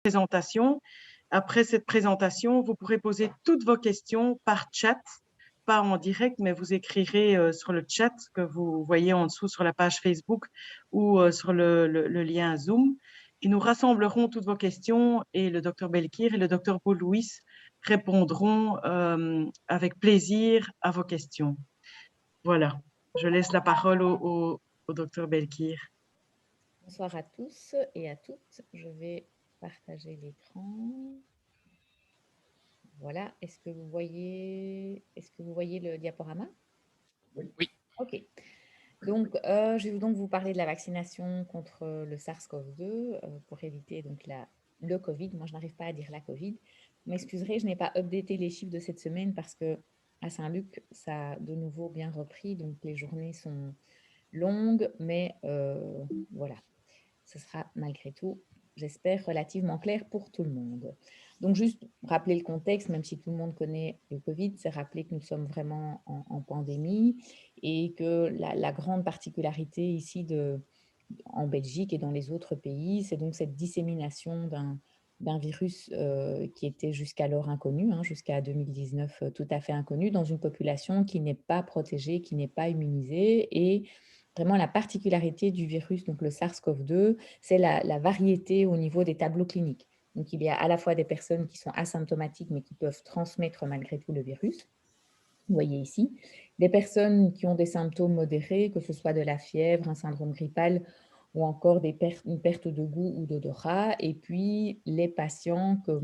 présentation. Après cette présentation, vous pourrez poser toutes vos questions par chat, pas en direct, mais vous écrirez sur le chat que vous voyez en dessous sur la page Facebook ou sur le lien Zoom. Et nous rassemblerons toutes vos questions et le docteur Belkir et le docteur Paul Louis répondront avec plaisir à vos questions. Voilà, je laisse la parole au docteur Belkir. Bonsoir à tous et à toutes. Je vais partager l'écran. Voilà. Est-ce que vous voyez le diaporama? Oui. OK. Donc, je vais donc vous parler de la vaccination contre le SARS-CoV-2 pour éviter donc le Covid. Moi, je n'arrive pas à dire la Covid. Vous m'excuserez, je n'ai pas updaté les chiffres de cette semaine parce que à Saint-Luc, ça a de nouveau bien repris. Donc, les journées sont longues, mais voilà. Ce sera malgré tout, j'espère, relativement clair pour tout le monde. Donc, juste rappeler le contexte, même si tout le monde connaît le Covid, c'est rappeler que nous sommes vraiment en pandémie et que la grande particularité ici en Belgique et dans les autres pays, c'est donc cette dissémination d'un virus qui était jusqu'alors inconnu, jusqu'à 2019 tout à fait inconnu, dans une population qui n'est pas protégée, qui n'est pas immunisée. Et vraiment la particularité du virus, donc le SARS-CoV-2, c'est la variété au niveau des tableaux cliniques. Donc il y a à la fois des personnes qui sont asymptomatiques mais qui peuvent transmettre malgré tout le virus. Vous voyez ici, des personnes qui ont des symptômes modérés, que ce soit de la fièvre, un syndrome grippal ou encore une perte de goût ou d'odorat. Et puis, les patients que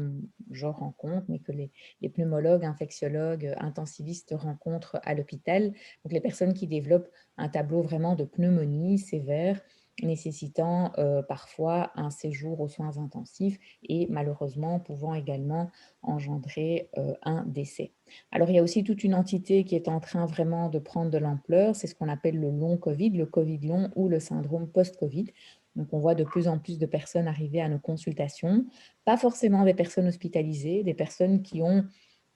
je rencontre, mais que les pneumologues, infectiologues, intensivistes rencontrent à l'hôpital. Donc, les personnes qui développent un tableau vraiment de pneumonie sévère, nécessitant parfois un séjour aux soins intensifs et malheureusement pouvant également engendrer un décès. Alors, il y a aussi toute une entité qui est en train vraiment de prendre de l'ampleur, c'est ce qu'on appelle le long Covid, le Covid long ou le syndrome post-Covid. Donc, on voit de plus en plus de personnes arriver à nos consultations, pas forcément des personnes hospitalisées, des personnes qui ont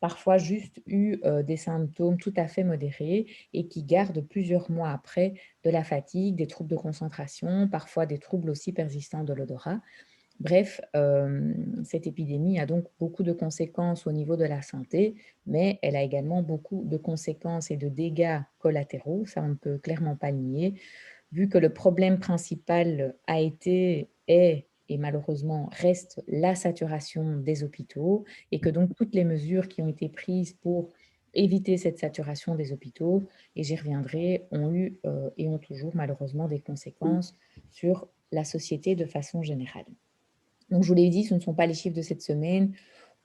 parfois juste eu des symptômes tout à fait modérés et qui gardent plusieurs mois après de la fatigue, des troubles de concentration, parfois des troubles aussi persistants de l'odorat. Bref, cette épidémie a donc beaucoup de conséquences au niveau de la santé, mais elle a également beaucoup de conséquences et de dégâts collatéraux, ça on ne peut clairement pas le nier, vu que le problème principal a été, est et malheureusement reste la saturation des hôpitaux et que donc toutes les mesures qui ont été prises pour éviter cette saturation des hôpitaux, et j'y reviendrai, ont eu et ont toujours malheureusement des conséquences sur la société de façon générale. Donc, je vous l'ai dit, ce ne sont pas les chiffres de cette semaine.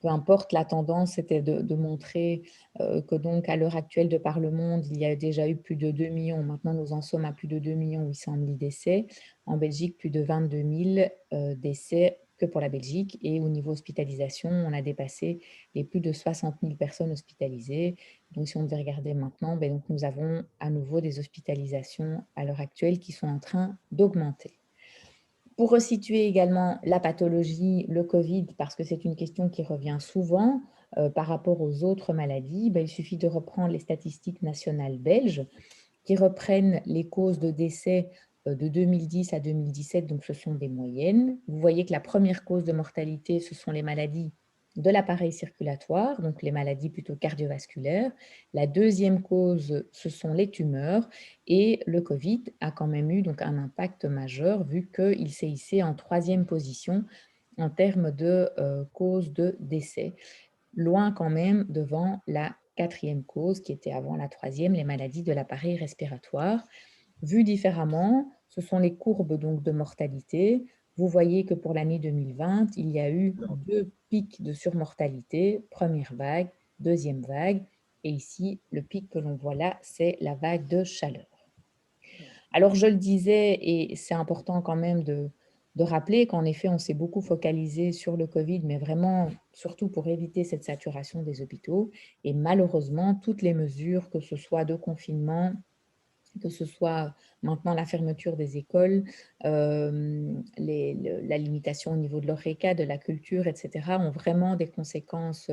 Peu importe, la tendance, c'était de montrer que donc, à l'heure actuelle, de par le monde, il y a déjà eu plus de 2 millions. Maintenant, nous en sommes à plus de 2 800 000 décès. En Belgique, plus de 22 000 décès que pour la Belgique. Et au niveau hospitalisation, on a dépassé les plus de 60 000 personnes hospitalisées. Donc, si on devait regarder maintenant, donc, nous avons à nouveau des hospitalisations à l'heure actuelle qui sont en train d'augmenter. Pour resituer également la pathologie, le Covid, parce que c'est une question qui revient souvent par rapport aux autres maladies, il suffit de reprendre les statistiques nationales belges qui reprennent les causes de décès de 2010 à 2017, donc ce sont des moyennes. Vous voyez que la première cause de mortalité, ce sont les maladies de l'appareil circulatoire, donc les maladies plutôt cardiovasculaires. La deuxième cause, ce sont les tumeurs. Et le Covid a quand même eu donc un impact majeur vu qu'il s'est hissé en troisième position en termes de cause de décès, loin quand même devant la quatrième cause qui était avant la troisième, les maladies de l'appareil respiratoire. Vu différemment, ce sont les courbes donc de mortalité. Vous voyez que pour l'année 2020, il y a eu 2 pics de surmortalité, première vague, deuxième vague, et ici, le pic que l'on voit là, c'est la vague de chaleur. Alors, je le disais, et c'est important quand même de rappeler qu'en effet, on s'est beaucoup focalisé sur le Covid, mais vraiment, surtout pour éviter cette saturation des hôpitaux. Et malheureusement, toutes les mesures, que ce soit de confinement, que ce soit maintenant la fermeture des écoles, la limitation au niveau de l'horeca, de la culture, etc., ont vraiment des conséquences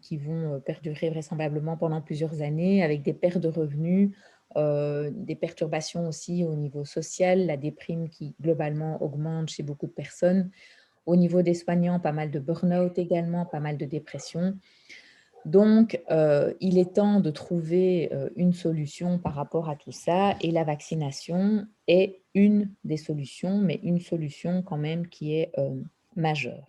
qui vont perdurer vraisemblablement pendant plusieurs années, avec des pertes de revenus, des perturbations aussi au niveau social, la déprime qui globalement augmente chez beaucoup de personnes. Au niveau des soignants, pas mal de burn-out également, pas mal de dépression. Donc, il est temps de trouver une solution par rapport à tout ça et la vaccination est une des solutions, mais une solution quand même qui est majeure.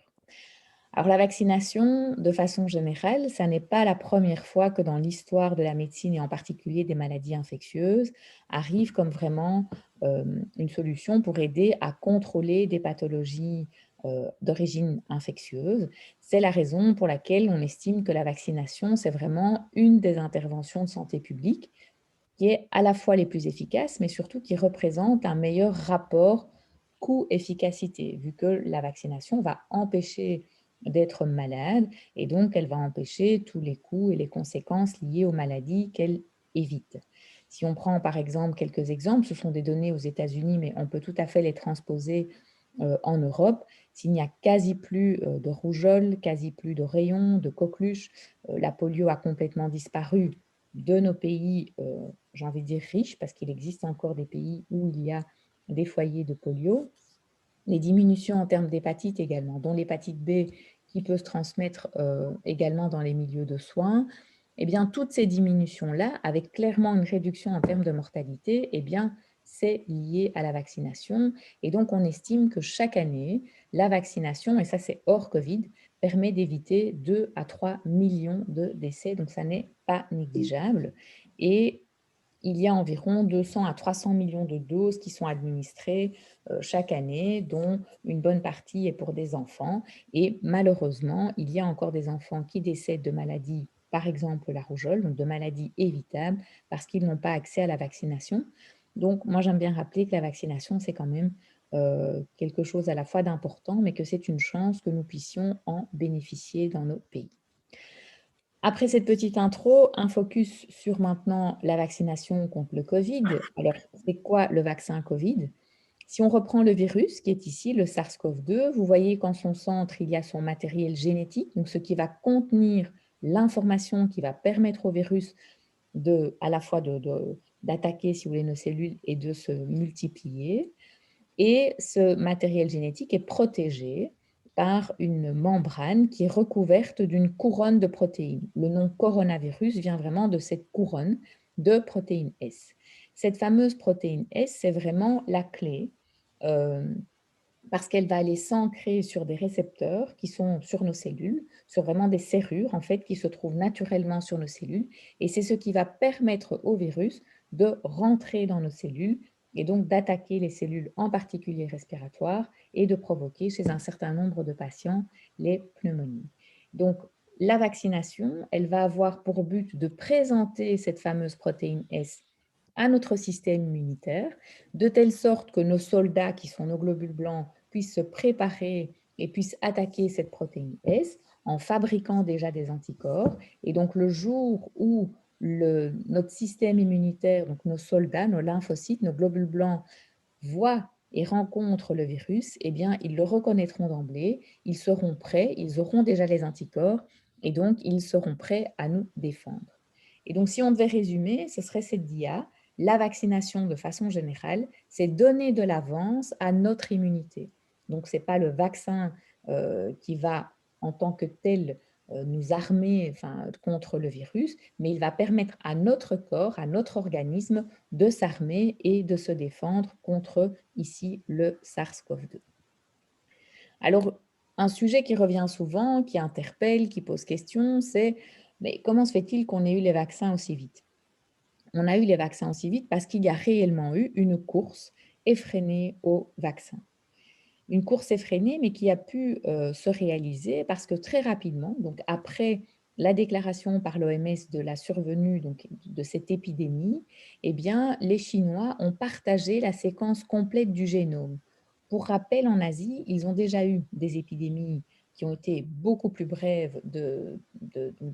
Alors la vaccination, de façon générale, ça n'est pas la première fois que dans l'histoire de la médecine et en particulier des maladies infectieuses, arrive comme vraiment une solution pour aider à contrôler des pathologies d'origine infectieuse. C'est la raison pour laquelle on estime que la vaccination, c'est vraiment une des interventions de santé publique qui est à la fois les plus efficaces, mais surtout qui représente un meilleur rapport coût-efficacité, vu que la vaccination va empêcher d'être malade et donc elle va empêcher tous les coûts et les conséquences liées aux maladies qu'elle évite. Si on prend par exemple quelques exemples, ce sont des données aux États-Unis, mais on peut tout à fait les transposer en Europe. S'il n'y a quasi plus de rougeole, quasi plus de rayons, de coqueluche, la polio a complètement disparu de nos pays, j'ai envie de dire riches, parce qu'il existe encore des pays où il y a des foyers de polio. Les diminutions en termes d'hépatite également, dont l'hépatite B qui peut se transmettre également dans les milieux de soins, eh bien, toutes ces diminutions-là, avec clairement une réduction en termes de mortalité, eh bien, c'est lié à la vaccination. Et donc, on estime que chaque année, la vaccination, et ça c'est hors Covid, permet d'éviter 2 à 3 millions de décès. Donc, ça n'est pas négligeable. Et il y a environ 200 à 300 millions de doses qui sont administrées chaque année, dont une bonne partie est pour des enfants. Et malheureusement, il y a encore des enfants qui décèdent de maladies, par exemple la rougeole, donc de maladies évitables, parce qu'ils n'ont pas accès à la vaccination. Donc, moi, j'aime bien rappeler que la vaccination, c'est quand même quelque chose à la fois d'important, mais que c'est une chance que nous puissions en bénéficier dans nos pays. Après cette petite intro, un focus sur maintenant la vaccination contre le Covid. Alors, c'est quoi le vaccin Covid? Si on reprend le virus qui est ici, le SARS-CoV-2, vous voyez qu'en son centre, il y a son matériel génétique, donc ce qui va contenir l'information qui va permettre au virus à la fois d'attaquer, si vous voulez, nos cellules et de se multiplier. Et ce matériel génétique est protégé par une membrane qui est recouverte d'une couronne de protéines. Le nom coronavirus vient vraiment de cette couronne de protéine S. Cette fameuse protéine S, c'est vraiment la clé euh, parce qu'elle va aller s'ancrer sur des récepteurs qui sont sur nos cellules, sur vraiment des serrures en fait qui se trouvent naturellement sur nos cellules, et c'est ce qui va permettre au virus de rentrer dans nos cellules et donc d'attaquer les cellules en particulier respiratoires et de provoquer chez un certain nombre de patients les pneumonies. Donc la vaccination, elle va avoir pour but de présenter cette fameuse protéine S à notre système immunitaire, de telle sorte que nos soldats, qui sont nos globules blancs, puissent se préparer et puissent attaquer cette protéine S en fabriquant déjà des anticorps. Et donc le jour où notre système immunitaire, donc nos soldats, nos lymphocytes, nos globules blancs, voient et rencontrent le virus, eh bien, ils le reconnaîtront d'emblée, ils seront prêts, ils auront déjà les anticorps, et donc ils seront prêts à nous défendre. Et donc, si on devait résumer, ce serait cette dia. La vaccination, de façon générale, c'est donner de l'avance à notre immunité. Donc, ce n'est pas le vaccin qui va, en tant que tel, nous armer contre le virus, mais il va permettre à notre corps, à notre organisme, de s'armer et de se défendre contre, ici, le SARS-CoV-2. Alors, un sujet qui revient souvent, qui interpelle, qui pose question, c'est mais comment se fait-il qu'on ait eu les vaccins aussi vite? On a eu les vaccins aussi vite parce qu'il y a réellement eu une course effrénée aux vaccins. Une course effrénée, mais qui a pu se réaliser parce que très rapidement, donc après la déclaration par l'OMS de la survenue donc, de cette épidémie, eh bien, les Chinois ont partagé la séquence complète du génome. Pour rappel, en Asie, ils ont déjà eu des épidémies qui ont été beaucoup plus brèves de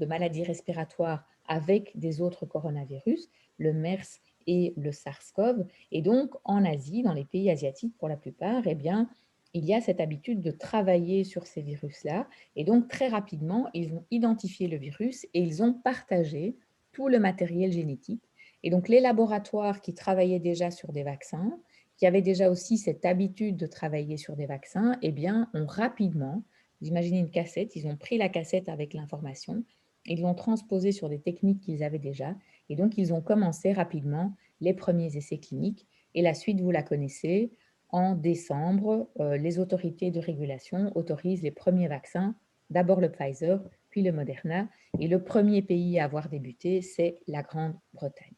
maladies respiratoires avec des autres coronavirus, le MERS et le SARS-CoV. Et donc, en Asie, dans les pays asiatiques pour la plupart, eh bien, il y a cette habitude de travailler sur ces virus-là. Et donc, très rapidement, ils ont identifié le virus et ils ont partagé tout le matériel génétique. Et donc, les laboratoires qui travaillaient déjà sur des vaccins, qui avaient déjà aussi cette habitude de travailler sur des vaccins, eh bien, ont rapidement, vous imaginez une cassette, ils ont pris la cassette avec l'information, ils l'ont transposée sur des techniques qu'ils avaient déjà, et donc ils ont commencé rapidement les premiers essais cliniques. Et la suite, vous la connaissez, en décembre, les autorités de régulation autorisent les premiers vaccins, d'abord le Pfizer, puis le Moderna, et le premier pays à avoir débuté, c'est la Grande-Bretagne.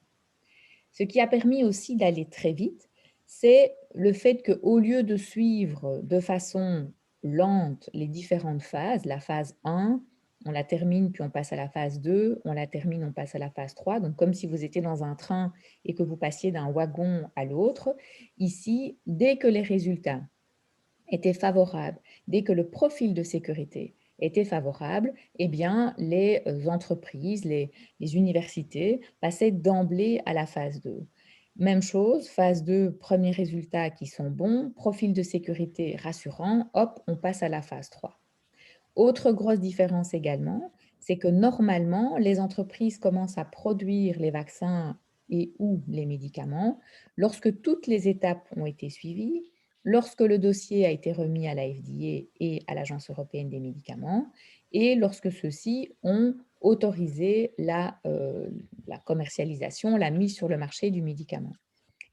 Ce qui a permis aussi d'aller très vite, c'est le fait qu'au lieu de suivre de façon lente les différentes phases, la phase 1, on la termine, puis on passe à la phase 2, on la termine, on passe à la phase 3, donc comme si vous étiez dans un train et que vous passiez d'un wagon à l'autre, ici, dès que les résultats étaient favorables, dès que le profil de sécurité était favorable, eh bien, les entreprises, les universités passaient d'emblée à la phase 2. Même chose, phase 2, premiers résultats qui sont bons, profil de sécurité rassurant, hop, on passe à la phase 3. Autre grosse différence également, c'est que normalement, les entreprises commencent à produire les vaccins et ou les médicaments lorsque toutes les étapes ont été suivies, lorsque le dossier a été remis à la FDA et à l'Agence européenne des médicaments, et lorsque ceux-ci ont autorisé la commercialisation, la mise sur le marché du médicament.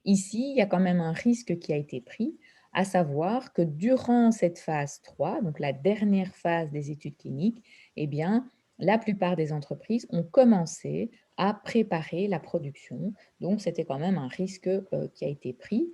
Ici, il y a quand même un risque qui a été pris, à savoir que durant cette phase 3, donc la dernière phase des études cliniques, eh bien, la plupart des entreprises ont commencé à préparer la production. Donc, c'était quand même un risque qui a été pris.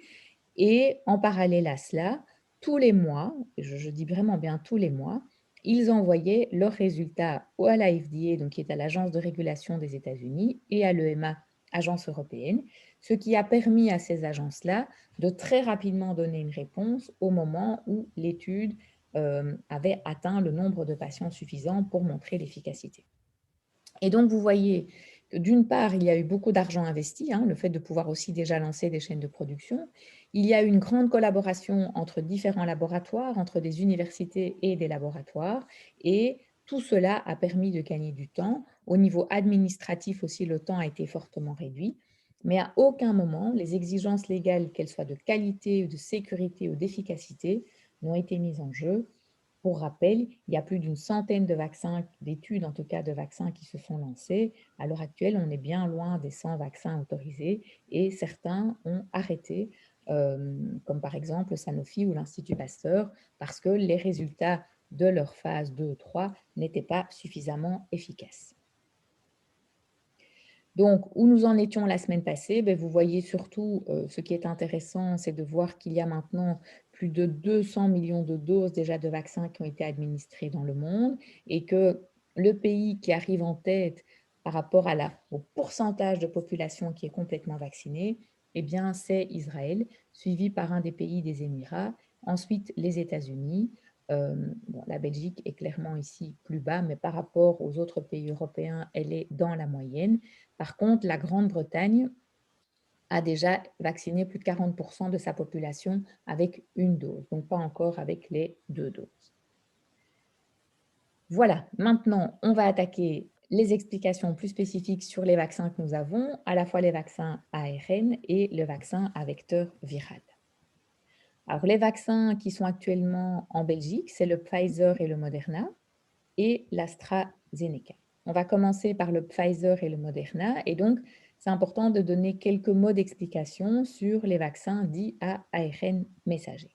Et en parallèle à cela, tous les mois, je dis vraiment bien tous les mois, ils envoyaient leurs résultats à la FDA, donc qui est à l'Agence de régulation des États-Unis, et à l'EMA, Agence européenne, ce qui a permis à ces agences-là de très rapidement donner une réponse au moment où l'étude avait atteint le nombre de patients suffisant pour montrer l'efficacité. Et donc, vous voyez que d'une part, il y a eu beaucoup d'argent investi, le fait de pouvoir aussi déjà lancer des chaînes de production. Il y a eu une grande collaboration entre différents laboratoires, entre des universités et des laboratoires, et tout cela a permis de gagner du temps. Au niveau administratif aussi, le temps a été fortement réduit, mais à aucun moment, les exigences légales, qu'elles soient de qualité, de sécurité ou d'efficacité, n'ont été mises en jeu. Pour rappel, il y a plus d'une centaine de vaccins, d'études en tout cas de vaccins qui se sont lancés. À l'heure actuelle, on est bien loin des 100 vaccins autorisés et certains ont arrêté, comme par exemple Sanofi ou l'Institut Pasteur, parce que les résultats de leur phase 2-3 n'étaient pas suffisamment efficaces. Donc, où nous en étions la semaine passée, vous voyez surtout, ce qui est intéressant, c'est de voir qu'il y a maintenant plus de 200 millions de doses déjà de vaccins qui ont été administrées dans le monde et que le pays qui arrive en tête par rapport au pourcentage de population qui est complètement vaccinée, eh bien, c'est Israël, suivi par un des pays des Émirats, ensuite les États-Unis. La Belgique est clairement ici plus bas, mais par rapport aux autres pays européens, elle est dans la moyenne. Par contre, la Grande-Bretagne a déjà vacciné plus de 40% de sa population avec une dose, donc pas encore avec les 2 doses. Voilà, maintenant, on va attaquer les explications plus spécifiques sur les vaccins que nous avons, à la fois les vaccins ARN et le vaccin à vecteur viral. Alors, les vaccins qui sont actuellement en Belgique, c'est le Pfizer et le Moderna et l'AstraZeneca. On va commencer par le Pfizer et le Moderna. Et donc, c'est important de donner quelques mots d'explication sur les vaccins dits à ARN messager.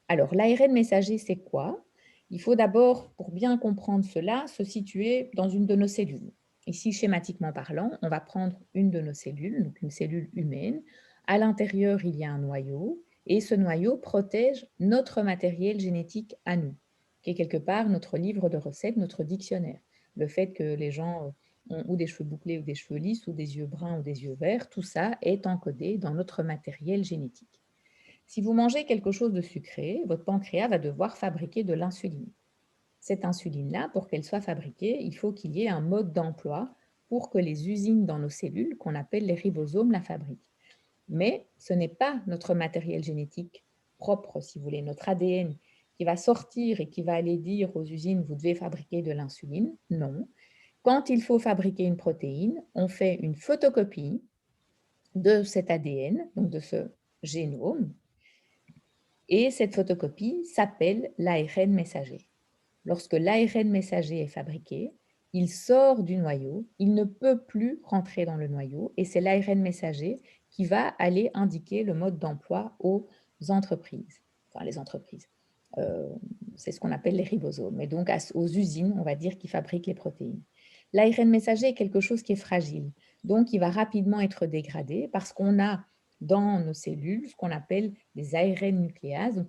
Alors, l'ARN messager, c'est quoi? Il faut d'abord, pour bien comprendre cela, se situer dans une de nos cellules. Ici, schématiquement parlant, on va prendre une de nos cellules, donc une cellule humaine. À l'intérieur, il y a un noyau et ce noyau protège notre matériel génétique à nous, qui est quelque part notre livre de recettes, notre dictionnaire. Le fait que les gens ont ou des cheveux bouclés ou des cheveux lisses ou des yeux bruns ou des yeux verts, tout ça est encodé dans notre matériel génétique. Si vous mangez quelque chose de sucré, votre pancréas va devoir fabriquer de l'insuline. Cette insuline-là, pour qu'elle soit fabriquée, il faut qu'il y ait un mode d'emploi pour que les usines dans nos cellules, qu'on appelle les ribosomes, la fabriquent. Mais ce n'est pas notre matériel génétique propre, si vous voulez, notre ADN, qui va sortir et qui va aller dire aux usines, vous devez fabriquer de l'insuline. Non. Quand il faut fabriquer une protéine, on fait une photocopie de cet ADN, donc de ce génome. Et cette photocopie s'appelle l'ARN messager. Lorsque l'ARN messager est fabriqué, il sort du noyau, il ne peut plus rentrer dans le noyau et c'est l'ARN messager qui va aller indiquer le mode d'emploi aux entreprises. Enfin, les entreprises, c'est ce qu'on appelle les ribosomes, et donc aux usines, on va dire, qui fabriquent les protéines. L'ARN messager est quelque chose qui est fragile, donc il va rapidement être dégradé parce qu'on a dans nos cellules ce qu'on appelle des ARN nucléases, donc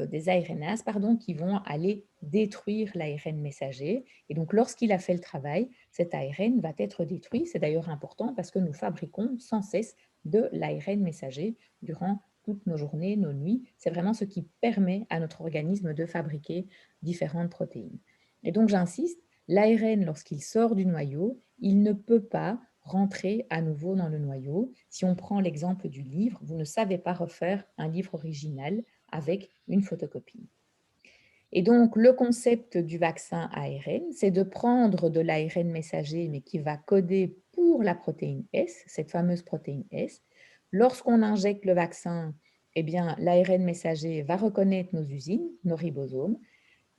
des ARNases, pardon, qui vont aller détruire l'ARN messager. Et donc, lorsqu'il a fait le travail, cet ARN va être détruit. C'est d'ailleurs important parce que nous fabriquons sans cesse de l'ARN messager durant toutes nos journées, nos nuits. C'est vraiment ce qui permet à notre organisme de fabriquer différentes protéines. Et donc, j'insiste, l'ARN, lorsqu'il sort du noyau, il ne peut pas rentrer à nouveau dans le noyau. Si on prend l'exemple du livre, vous ne savez pas refaire un livre original avec une photocopie. Et donc, le concept du vaccin ARN, c'est de prendre de l'ARN messager, mais qui va coder pour la protéine S, cette fameuse protéine S. Lorsqu'on injecte le vaccin, eh bien, l'ARN messager va reconnaître nos usines, nos ribosomes.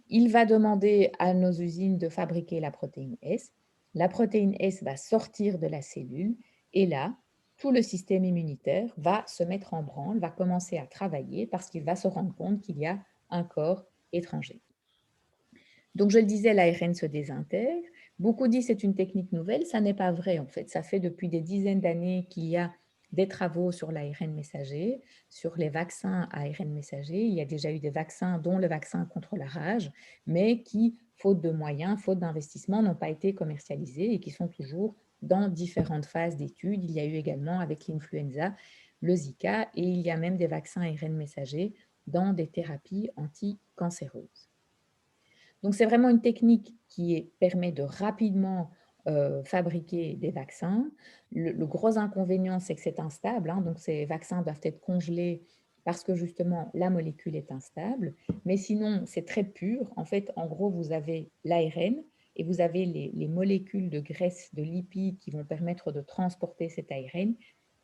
Il va demander à nos usines de fabriquer la protéine S. La protéine S va sortir de la cellule et là, tout le système immunitaire va se mettre en branle, va commencer à travailler parce qu'il va se rendre compte qu'il y a un corps étranger. Donc, je le disais, l'ARN se désintègre. Beaucoup disent que c'est une technique nouvelle. Ça n'est pas vrai, en fait. Ça fait depuis des dizaines d'années qu'il y a des travaux sur l'ARN messager, sur les vaccins à ARN messager. Il y a déjà eu des vaccins, dont le vaccin contre la rage, mais qui, faute de moyens, faute d'investissement, n'ont pas été commercialisés et qui sont toujours dans différentes phases d'études. Il y a eu également avec l'influenza, le Zika, et il y a même des vaccins ARN messager dans des thérapies anticancéreuses. Donc, c'est vraiment une technique qui permet de rapidement fabriquer des vaccins. Le gros inconvénient, c'est que c'est instable. Donc, ces vaccins doivent être congelés parce que justement, la molécule est instable. Mais sinon, c'est très pur. En fait, en gros, vous avez l'ARN et vous avez les molécules de graisse, de lipides qui vont permettre de transporter cet ARN.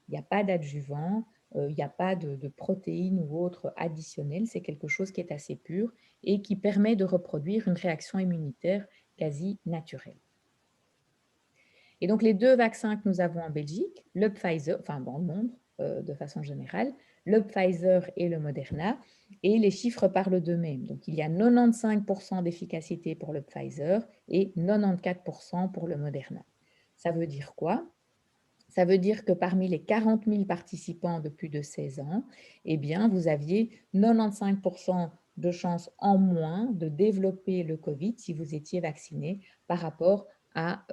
Il n'y a pas d'adjuvant, il n'y a pas de protéines ou autres additionnelles. C'est quelque chose qui est assez pur et qui permet de reproduire une réaction immunitaire quasi naturelle. Et donc, les deux vaccins que nous avons en Belgique, le Pfizer, enfin dans le monde de façon générale, le Pfizer et le Moderna, et les chiffres parlent d'eux-mêmes. Donc, il y a 95% d'efficacité pour le Pfizer et 94% pour le Moderna. Ça veut dire quoi? Ça veut dire que parmi les 40 000 participants de plus de 16 ans, eh bien, vous aviez 95% de chances en moins de développer le Covid si vous étiez vacciné par rapport à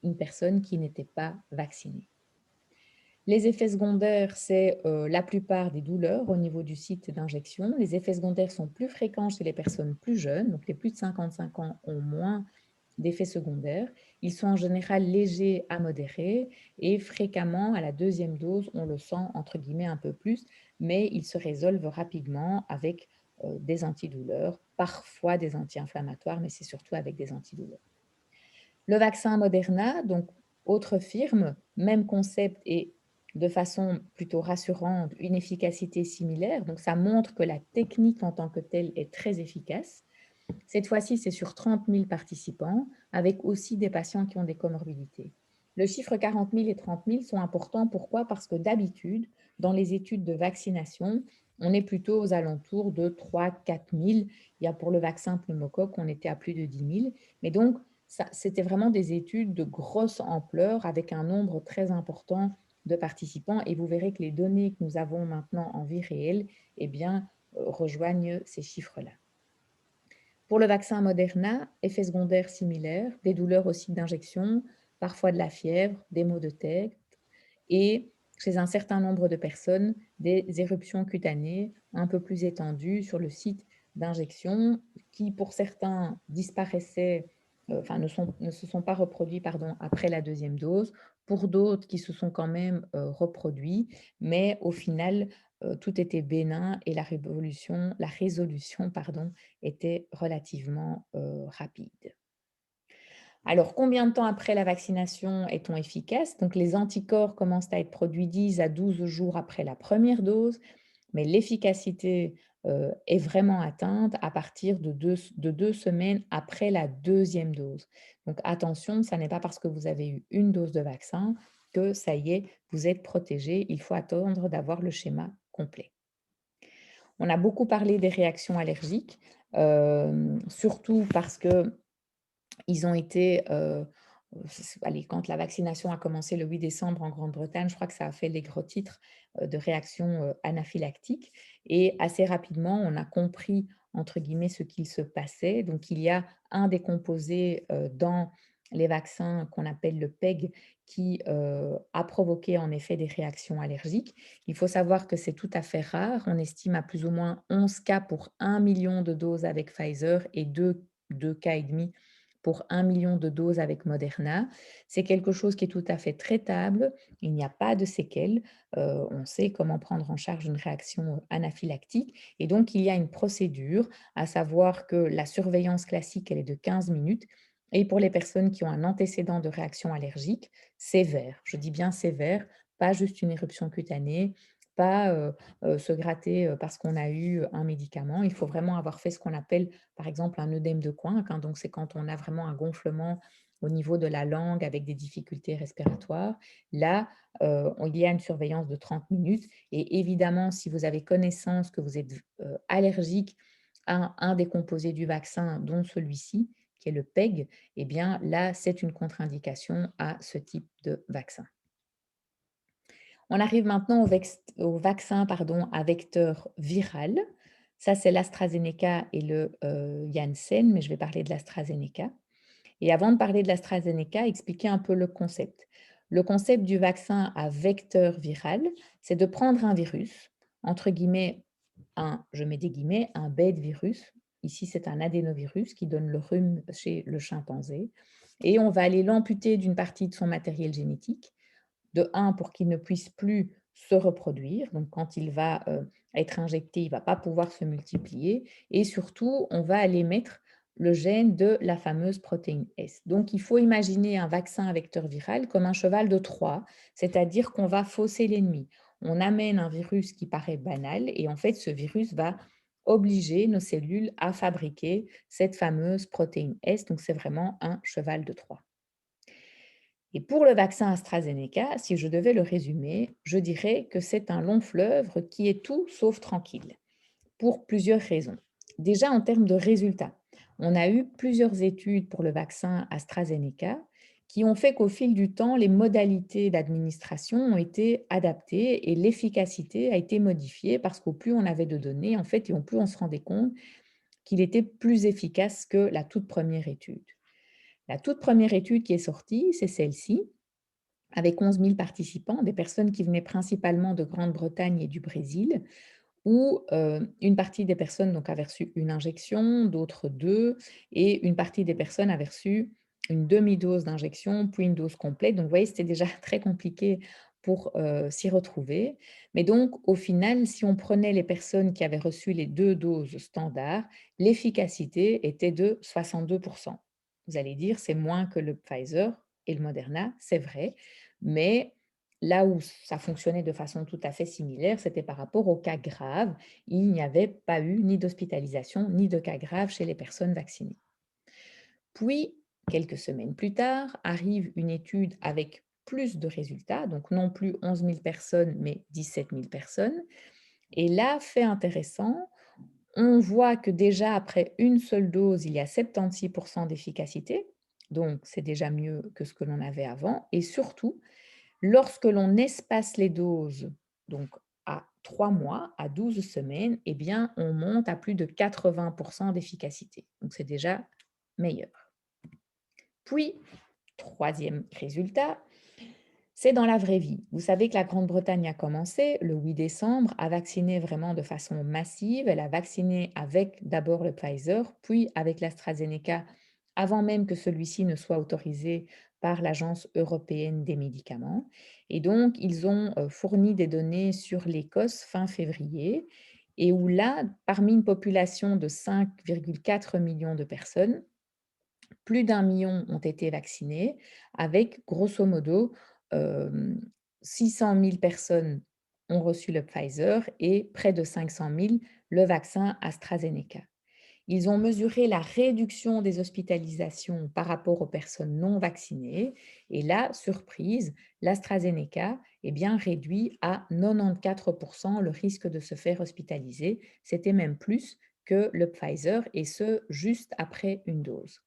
une personne qui n'était pas vaccinée. Les effets secondaires, c'est la plupart des douleurs au niveau du site d'injection. Les effets secondaires sont plus fréquents chez les personnes plus jeunes, donc les plus de 55 ans ont moins d'effets secondaires. Ils sont en général légers à modérés et fréquemment, à la deuxième dose, on le sent entre guillemets un peu plus, mais ils se résolvent rapidement avec des antidouleurs, parfois des anti-inflammatoires, mais c'est surtout avec des antidouleurs. Le vaccin Moderna, donc autre firme, même concept et de façon plutôt rassurante, une efficacité similaire. Donc ça montre que la technique en tant que telle est très efficace. Cette fois-ci, c'est sur 30 000 participants, avec aussi des patients qui ont des comorbidités. Le chiffre 40 000 et 30 000 sont importants. Pourquoi? Parce que d'habitude, dans les études de vaccination, on est plutôt aux alentours de 3 4 000. Il y a pour le vaccin pneumocoque, on était à plus de 10 000. Mais donc, c'était vraiment des études de grosse ampleur avec un nombre très important de participants. Et vous verrez que les données que nous avons maintenant en vie réelle eh bien, rejoignent ces chiffres-là. Pour le vaccin Moderna, effets secondaires similaires, des douleurs aussi d'injection, parfois de la fièvre, des maux de tête et chez un certain nombre de personnes, des éruptions cutanées un peu plus étendues sur le site d'injection qui, pour certains, disparaissaient, ne se sont pas reproduits après la deuxième dose, pour d'autres qui se sont quand même reproduits, mais au final, tout était bénin et la résolution était relativement rapide. Alors, combien de temps après la vaccination est-on efficace? Donc, les anticorps commencent à être produits 10 à 12 jours après la première dose, mais l'efficacité est vraiment atteinte à partir de 2 semaines après la deuxième dose. Donc, attention, ça n'est pas parce que vous avez eu une dose de vaccin que ça y est, vous êtes protégé. Il faut attendre d'avoir le schéma complet. On a beaucoup parlé des réactions allergiques, surtout parce que ils ont été, allez, quand la vaccination a commencé le 8 décembre en Grande-Bretagne, je crois que ça a fait les gros titres, de réactions, anaphylactiques et assez rapidement, on a compris, entre guillemets, «ce qu'il se passait». Donc il y a un des composés, dans les vaccins qu'on appelle le PEG qui, a provoqué en effet des réactions allergiques. Il faut savoir que c'est tout à fait rare. On estime à plus ou moins 11 cas pour 1 million de doses avec Pfizer et deux cas et demi pour 1 million de doses avec Moderna. C'est quelque chose qui est tout à fait traitable. Il n'y a pas de séquelles. On sait comment prendre en charge une réaction anaphylactique. Et donc, il y a une procédure, à savoir que la surveillance classique, elle est de 15 minutes. Et pour les personnes qui ont un antécédent de réaction allergique, sévère, je dis bien sévère, pas juste une éruption cutanée, pas se gratter parce qu'on a eu un médicament. Il faut vraiment avoir fait ce qu'on appelle par exemple un œdème de Coinck, hein, donc c'est quand on a vraiment un gonflement au niveau de la langue avec des difficultés respiratoires. Là, il y a une surveillance de 30 minutes et évidemment, si vous avez connaissance que vous êtes allergique à un des composés du vaccin, dont celui-ci, qui est le PEG, eh bien là, c'est une contre-indication à ce type de vaccin. On arrive maintenant au vaccin pardon, à vecteur viral. Ça, c'est l'AstraZeneca et le Janssen, mais je vais parler de l'AstraZeneca. Et avant de parler de l'AstraZeneca, expliquer un peu le concept. Le concept du vaccin à vecteur viral, c'est de prendre un virus, entre guillemets, je mets des guillemets, un bête virus. Ici, c'est un adénovirus qui donne le rhume chez le chimpanzé. Et on va aller l'amputer d'une partie de son matériel génétique de un pour qu'il ne puisse plus se reproduire. Donc, quand il va être injecté, il ne va pas pouvoir se multiplier. Et surtout, on va aller mettre le gène de la fameuse protéine S. Donc, il faut imaginer un vaccin à vecteur viral comme un cheval de Troie, c'est-à-dire qu'on va fausser l'ennemi. On amène un virus qui paraît banal et en fait, ce virus va obliger nos cellules à fabriquer cette fameuse protéine S. Donc, c'est vraiment un cheval de Troie. Et pour le vaccin AstraZeneca, si je devais le résumer, je dirais que c'est un long fleuve qui est tout sauf tranquille, pour plusieurs raisons. Déjà en termes de résultats, on a eu plusieurs études pour le vaccin AstraZeneca qui ont fait qu'au fil du temps, les modalités d'administration ont été adaptées et l'efficacité a été modifiée parce qu'au plus on avait de données, en fait, et au plus on se rendait compte qu'il était plus efficace que la toute première étude. La toute première étude qui est sortie, c'est celle-ci, avec 11 000 participants, des personnes qui venaient principalement de Grande-Bretagne et du Brésil, où une partie des personnes donc, avaient reçu une injection, d'autres deux, et une partie des personnes avaient reçu une demi-dose d'injection, puis une dose complète. Donc, vous voyez, c'était déjà très compliqué pour s'y retrouver. Mais donc, au final, si on prenait les personnes qui avaient reçu les 2 doses standards, l'efficacité était de 62%. Vous allez dire, c'est moins que le Pfizer et le Moderna, c'est vrai, mais là où ça fonctionnait de façon tout à fait similaire, c'était par rapport aux cas graves. Il n'y avait pas eu ni d'hospitalisation, ni de cas graves chez les personnes vaccinées. Puis, quelques semaines plus tard, arrive une étude avec plus de résultats, donc non plus 11 000 personnes, mais 17 000 personnes. Et là, fait intéressant, on voit que déjà après une seule dose, il y a 76% d'efficacité, donc c'est déjà mieux que ce que l'on avait avant. Et surtout, lorsque l'on espace les doses, donc à 3 mois, à 12 semaines, eh bien, on monte à plus de 80% d'efficacité. Donc, c'est déjà meilleur. Puis, troisième résultat, c'est dans la vraie vie. Vous savez que la Grande-Bretagne a commencé le 8 décembre à vacciner vraiment de façon massive. Elle a vacciné avec d'abord le Pfizer, puis avec l'AstraZeneca, avant même que celui-ci ne soit autorisé par l'Agence européenne des médicaments. Et donc, ils ont fourni des données sur l'Écosse fin février, et où là, parmi une population de 5,4 millions de personnes, Plus d'1 million ont été vaccinés avec grosso modo, hem, 600 000 personnes ont reçu le Pfizer et près de 500 000 le vaccin AstraZeneca. Ils ont mesuré la réduction des hospitalisations par rapport aux personnes non vaccinées et là, surprise, l'AstraZeneca est bien réduit à 94% le risque de se faire hospitaliser. C'était même plus que le Pfizer et ce, juste après une dose.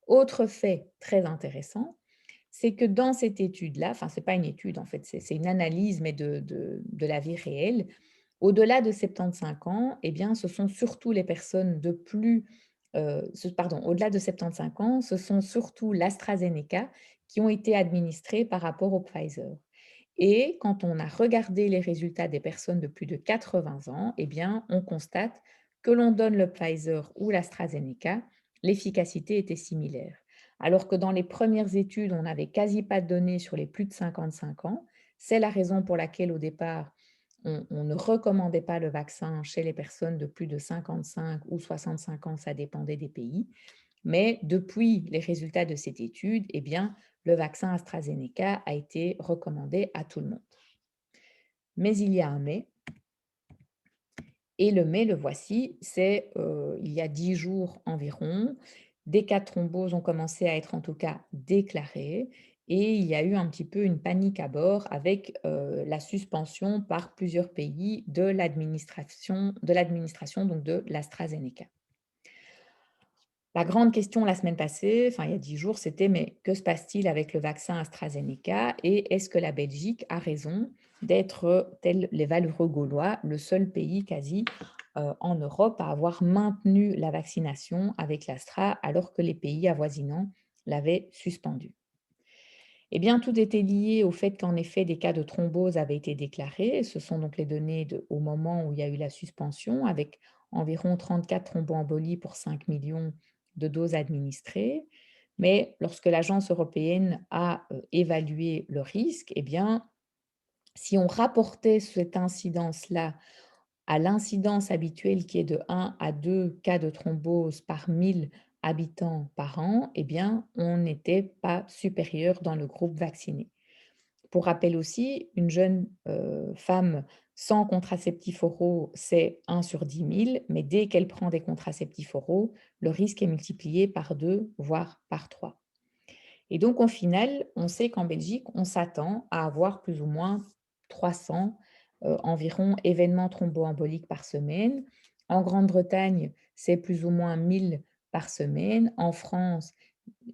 Autre fait très intéressant, c'est que dans cette étude-là, enfin, ce n'est pas une étude en fait, c'est une analyse, mais de la vie réelle, au-delà de 75 ans, eh bien, ce sont surtout les personnes de plus, pardon, au-delà de 75 ans, ce sont surtout l'AstraZeneca qui ont été administrés par rapport au Pfizer. Et quand on a regardé les résultats des personnes de plus de 80 ans, eh bien, on constate que l'on donne le Pfizer ou l'AstraZeneca, l'efficacité était similaire. Alors que dans les premières études, on n'avait quasi pas de données sur les plus de 55 ans. C'est la raison pour laquelle, au départ, on ne recommandait pas le vaccin chez les personnes de plus de 55 ou 65 ans, ça dépendait des pays. Mais depuis les résultats de cette étude, eh bien, le vaccin AstraZeneca a été recommandé à tout le monde. Mais il y a un mais, et le mais, le voici, c'est il y a 10 jours environ, des cas de thrombose ont commencé à être en tout cas déclarés et il y a eu un petit peu une panique à bord avec la suspension par plusieurs pays de l'administration donc de l'AstraZeneca. La grande question la semaine passée, enfin il y a 10 jours, c'était mais que se passe-t-il avec le vaccin AstraZeneca et est-ce que la Belgique a raison d'être, tels les valeureux Gaulois, le seul pays quasi en Europe à avoir maintenu la vaccination avec l'Astra alors que les pays avoisinants l'avaient suspendu? Eh bien, tout était lié au fait qu'en effet, des cas de thrombose avaient été déclarés. Ce sont donc les données au moment où il y a eu la suspension, avec environ 34 thromboembolies pour 5 millions de doses administrées. Mais lorsque l'Agence européenne a évalué le risque, eh bien, si on rapportait cette incidence-là à l'incidence habituelle qui est de 1 à 2 cas de thrombose par 1000 habitants par an, eh bien, on n'était pas supérieur dans le groupe vacciné. Pour rappel aussi, une jeune femme sans contraceptifs oraux, c'est 1 sur 10 000, mais dès qu'elle prend des contraceptifs oraux, le risque est multiplié par 2, voire par 3. Et donc, au final, on sait qu'en Belgique, on s'attend à avoir plus ou moins 300 environ événements thromboemboliques par semaine. En Grande-Bretagne, c'est plus ou moins 1000 par semaine. En France,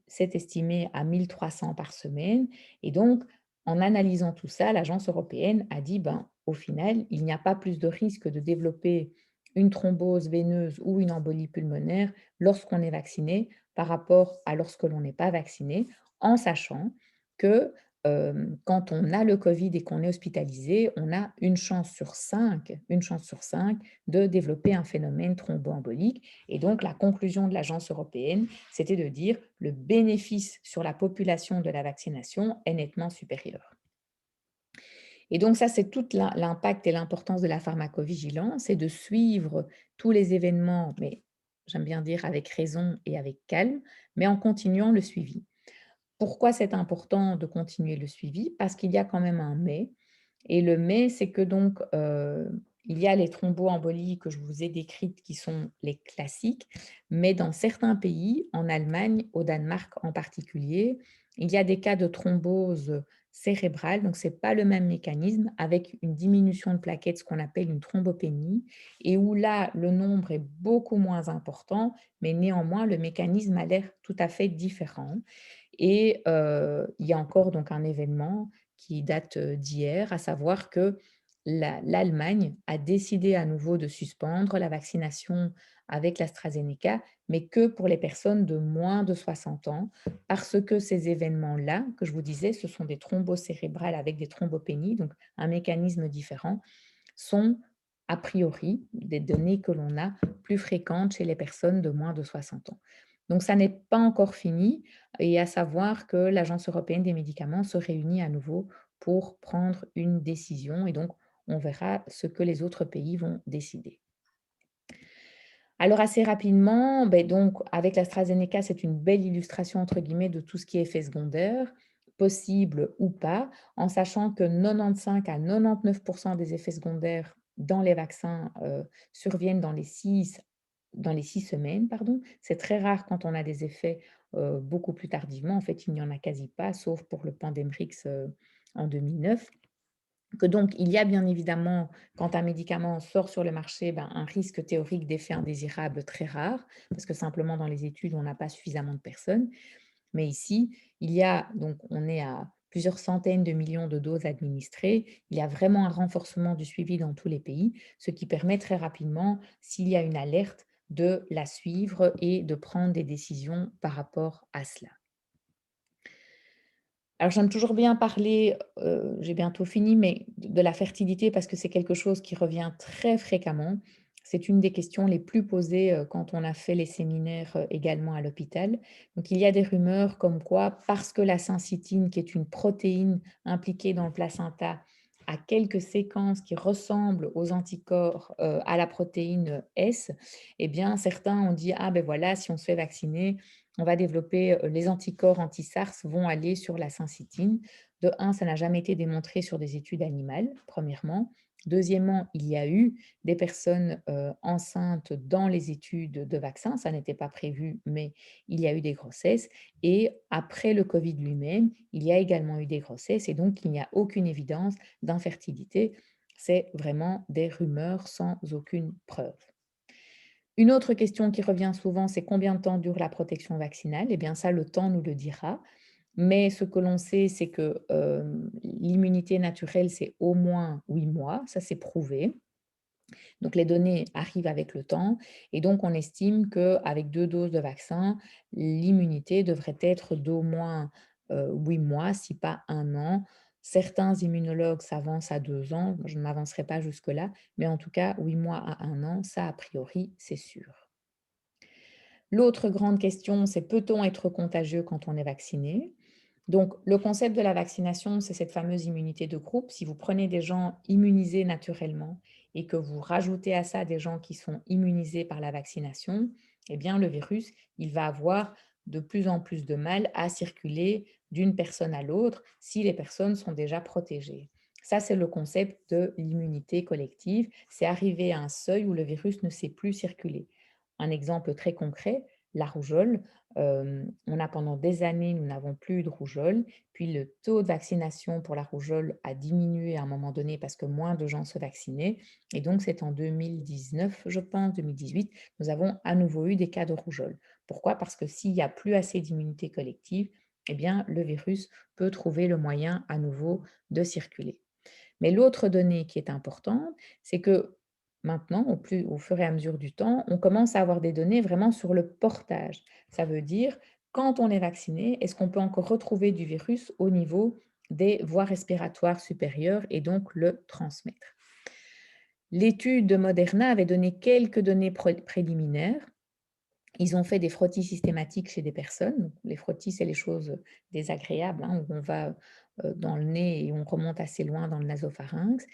c'est estimé à 1300 par semaine. Et donc, en analysant tout ça, l'Agence européenne a dit, ben, au final, il n'y a pas plus de risque de développer une thrombose veineuse ou une embolie pulmonaire lorsqu'on est vacciné par rapport à lorsque l'on n'est pas vacciné, en sachant que quand on a le Covid et qu'on est hospitalisé, on a une chance sur 5 de développer un phénomène thromboembolique. Et donc, la conclusion de l'Agence européenne, c'était de dire le bénéfice sur la population de la vaccination est nettement supérieur. Et donc, ça, c'est tout l'impact et l'importance de la pharmacovigilance, c'est de suivre tous les événements, mais j'aime bien dire avec raison et avec calme, mais en continuant le suivi. Pourquoi c'est important de continuer le suivi? Parce qu'il y a quand même un mais. Et le mais, c'est que donc, il y a les thromboembolies que je vous ai décrites qui sont les classiques, mais dans certains pays, en Allemagne, au Danemark en particulier, il y a des cas de thrombose cérébrale, donc ce n'est pas le même mécanisme, avec une diminution de plaquettes, ce qu'on appelle une thrombopénie, et où là, le nombre est beaucoup moins important, mais néanmoins, le mécanisme a l'air tout à fait différent. Et il y a encore donc un événement qui date d'hier, à savoir que l'Allemagne a décidé à nouveau de suspendre la vaccination avec l'AstraZeneca, mais que pour les personnes de moins de 60 ans, parce que ces événements-là, que je vous disais, ce sont des thromboses cérébrales avec des thrombopénies, donc un mécanisme différent, sont a priori des données que l'on a plus fréquentes chez les personnes de moins de 60 ans. Donc ça n'est pas encore fini et à savoir que l'Agence européenne des médicaments se réunit à nouveau pour prendre une décision et donc on verra ce que les autres pays vont décider. Alors assez rapidement, ben donc avec l'AstraZeneca, c'est une belle illustration entre guillemets de tout ce qui est effet secondaire, possible ou pas, en sachant que 95 à 99 des effets secondaires dans les vaccins, surviennent dans les 6 semaines, pardon. C'est très rare quand on a des effets, beaucoup plus tardivement. En fait, il n'y en a quasi pas, sauf pour le Pandemrix, en 2009. Que donc, il y a bien évidemment, quand un médicament sort sur le marché, ben, un risque théorique d'effet indésirable très rare, parce que simplement dans les études, on n'a pas suffisamment de personnes. Mais ici, il y a, donc on est à plusieurs centaines de millions de doses administrées. Il y a vraiment un renforcement du suivi dans tous les pays, ce qui permet très rapidement, s'il y a une alerte, de la suivre et de prendre des décisions par rapport à cela. Alors, j'aime toujours bien parler, j'ai bientôt fini, mais de la fertilité parce que c'est quelque chose qui revient très fréquemment. C'est une des questions les plus posées, quand on a fait les séminaires, également à l'hôpital. Donc il y a des rumeurs comme quoi, parce que la syncytine, qui est une protéine impliquée dans le placenta, a quelques séquences qui ressemblent aux anticorps, à la protéine S, eh bien certains ont dit: «Ah ben voilà, si on se fait vacciner, on va développer les anticorps anti-SARS vont aller sur la syncytine. De un, ça n'a jamais été démontré sur des études animales, premièrement. Deuxièmement, il y a eu des personnes enceintes dans les études de vaccins, ça n'était pas prévu, mais il y a eu des grossesses. Et après le Covid lui-même, il y a également eu des grossesses et donc il n'y a aucune évidence d'infertilité. C'est vraiment des rumeurs sans aucune preuve. Une autre question qui revient souvent, c'est combien de temps dure la protection vaccinale? Eh bien ça, le temps nous le dira. Mais ce que l'on sait, c'est que l'immunité naturelle, c'est au moins 8 mois, ça c'est prouvé. Donc les données arrivent avec le temps et donc on estime qu'avec 2 doses de vaccin, l'immunité devrait être d'au moins 8 mois, si pas 1 an. Certains immunologues s'avancent à 2 ans, je ne m'avancerai pas jusque-là, mais en tout cas 8 mois à 1 an, ça a priori, c'est sûr. L'autre grande question, c'est peut-on être contagieux quand on est vacciné? Donc, le concept de la vaccination, c'est cette fameuse immunité de groupe. Si vous prenez des gens immunisés naturellement et que vous rajoutez à ça des gens qui sont immunisés par la vaccination, eh bien, le virus, il va avoir de plus en plus de mal à circuler d'une personne à l'autre si les personnes sont déjà protégées. Ça, c'est le concept de l'immunité collective. C'est arriver à un seuil où le virus ne sait plus circuler. Un exemple très concret, la rougeole. On a pendant des années, nous n'avons plus eu de rougeole. Puis le taux de vaccination pour la rougeole a diminué à un moment donné parce que moins de gens se vaccinaient. Et donc, c'est en 2019, je pense, 2018, nous avons à nouveau eu des cas de rougeole. Pourquoi? Parce que s'il n'y a plus assez d'immunité collective, eh bien, le virus peut trouver le moyen à nouveau de circuler. Mais l'autre donnée qui est importante, c'est que maintenant, au fur et à mesure du temps, on commence à avoir des données vraiment sur le portage. Ça veut dire, quand on est vacciné, est-ce qu'on peut encore retrouver du virus au niveau des voies respiratoires supérieures et donc le transmettre? L'étude de Moderna avait donné quelques données préliminaires. Ils ont fait des frottis systématiques chez des personnes. Donc, les frottis, c'est les choses désagréables, hein, où on va dans le nez et on remonte assez loin dans le nasopharynx.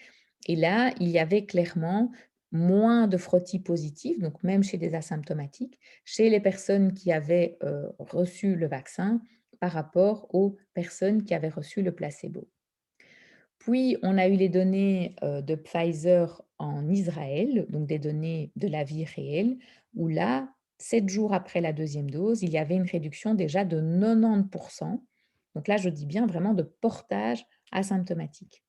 Et là, il y avait clairement moins de frottis positifs, donc même chez des asymptomatiques, chez les personnes qui avaient reçu le vaccin par rapport aux personnes qui avaient reçu le placebo. Puis, on a eu les données de Pfizer en Israël, donc des données de la vie réelle, où là, 7 jours après la deuxième dose, il y avait une réduction déjà de 90%. Donc là, je dis bien vraiment de portage asymptomatique.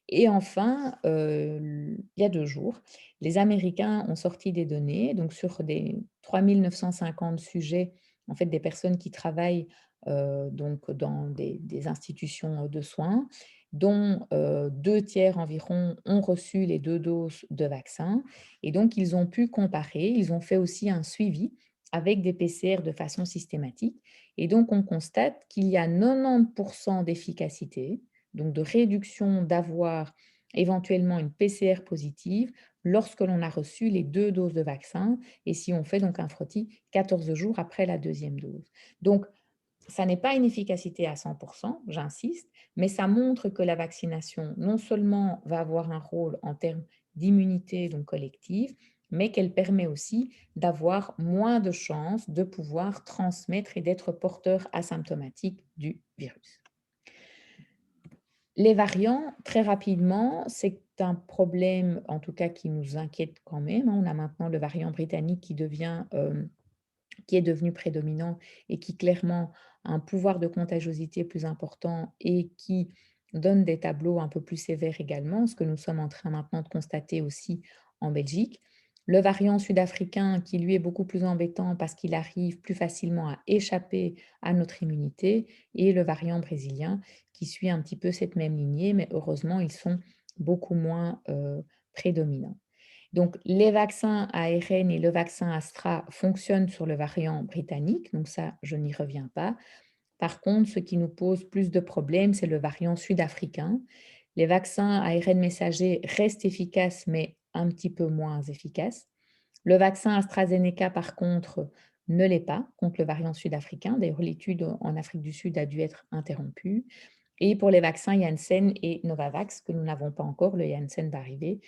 Et enfin, il y a 2 jours, les Américains ont sorti des données, donc sur des 3 950 sujets, en fait, des personnes qui travaillent, donc dans des institutions de soins, dont 2 tiers environ ont reçu les 2 doses de vaccin et donc ils ont pu comparer. Ils ont fait aussi un suivi avec des PCR de façon systématique et donc on constate qu'il y a 90% d'efficacité, donc de réduction d'avoir éventuellement une PCR positive lorsque l'on a reçu les 2 doses de vaccin et si on fait donc un frottis 14 jours après la deuxième dose. Donc, ça n'est pas une efficacité à 100%, j'insiste, mais ça montre que la vaccination non seulement va avoir un rôle en termes d'immunité donc collective, mais qu'elle permet aussi d'avoir moins de chances de pouvoir transmettre et d'être porteur asymptomatique du virus. Les variants, très rapidement, c'est un problème, en tout cas, qui nous inquiète quand même. On a maintenant le variant britannique qui est devenu prédominant et qui clairement a un pouvoir de contagiosité plus important et qui donne des tableaux un peu plus sévères également, ce que nous sommes en train maintenant de constater aussi en Belgique. Le variant sud-africain qui lui est beaucoup plus embêtant parce qu'il arrive plus facilement à échapper à notre immunité, et le variant brésilien qui suit un petit peu cette même lignée, mais heureusement ils sont beaucoup moins prédominants. Donc, les vaccins ARN et le vaccin Astra fonctionnent sur le variant britannique, donc ça, je n'y reviens pas. Par contre, ce qui nous pose plus de problèmes, c'est le variant sud-africain. Les vaccins ARN messagers restent efficaces, mais un petit peu moins efficaces. Le vaccin AstraZeneca, par contre, ne l'est pas contre le variant sud-africain. D'ailleurs, l'étude en Afrique du Sud a dû être interrompue. Et pour les vaccins Janssen et Novavax, que nous n'avons pas encore, le Janssen va arriver,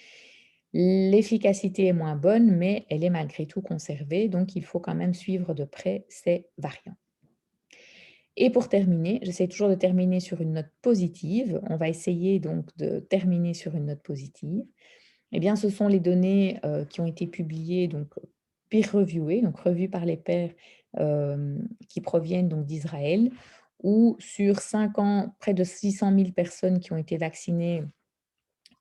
l'efficacité est moins bonne, mais elle est malgré tout conservée, donc il faut quand même suivre de près ces variants. Et pour terminer, j'essaie toujours de terminer sur une note positive. On va essayer donc de terminer sur une note positive. Eh bien, ce sont les données qui ont été publiées, donc peer-reviewées, donc revues par les pairs qui proviennent donc d'Israël, où sur 5 ans, près de 600 000 personnes qui ont été vaccinées,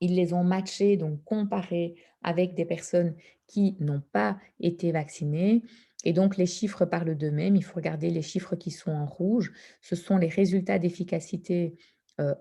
ils les ont matchés, donc comparés avec des personnes qui n'ont pas été vaccinées. Et donc, les chiffres parlent d'eux-mêmes. Il faut regarder les chiffres qui sont en rouge. Ce sont les résultats d'efficacité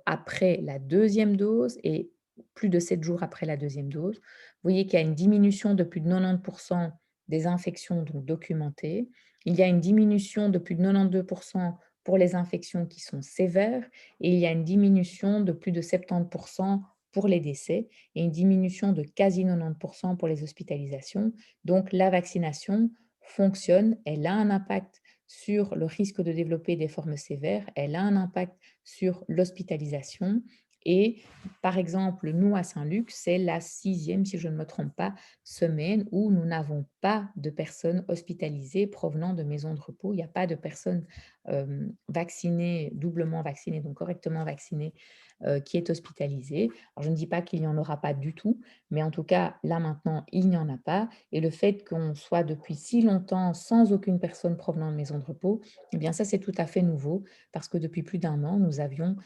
après la deuxième dose et plus de 7 jours après la deuxième dose. Vous voyez qu'il y a une diminution de plus de 90% des infections donc, documentées. Il y a une diminution de plus de 92% pour les infections qui sont sévères et il y a une diminution de plus de 70% pour les décès et une diminution de quasi 90% pour les hospitalisations. Donc, la vaccination fonctionne, elle a un impact sur le risque de développer des formes sévères, elle a un impact sur l'hospitalisation. Et par exemple, nous à Saint-Luc, c'est la 6e, si je ne me trompe pas, semaine où nous n'avons pas de personnes hospitalisées provenant de maisons de repos. Il n'y a pas de personnes vaccinées, doublement vaccinées, donc correctement vaccinées, qui est hospitalisée. Alors, je ne dis pas qu'il n'y en aura pas du tout, mais en tout cas, là maintenant, il n'y en a pas. Et le fait qu'on soit depuis si longtemps sans aucune personne provenant de maison de repos, eh bien ça, c'est tout à fait nouveau parce que depuis plus d'un an, nous avions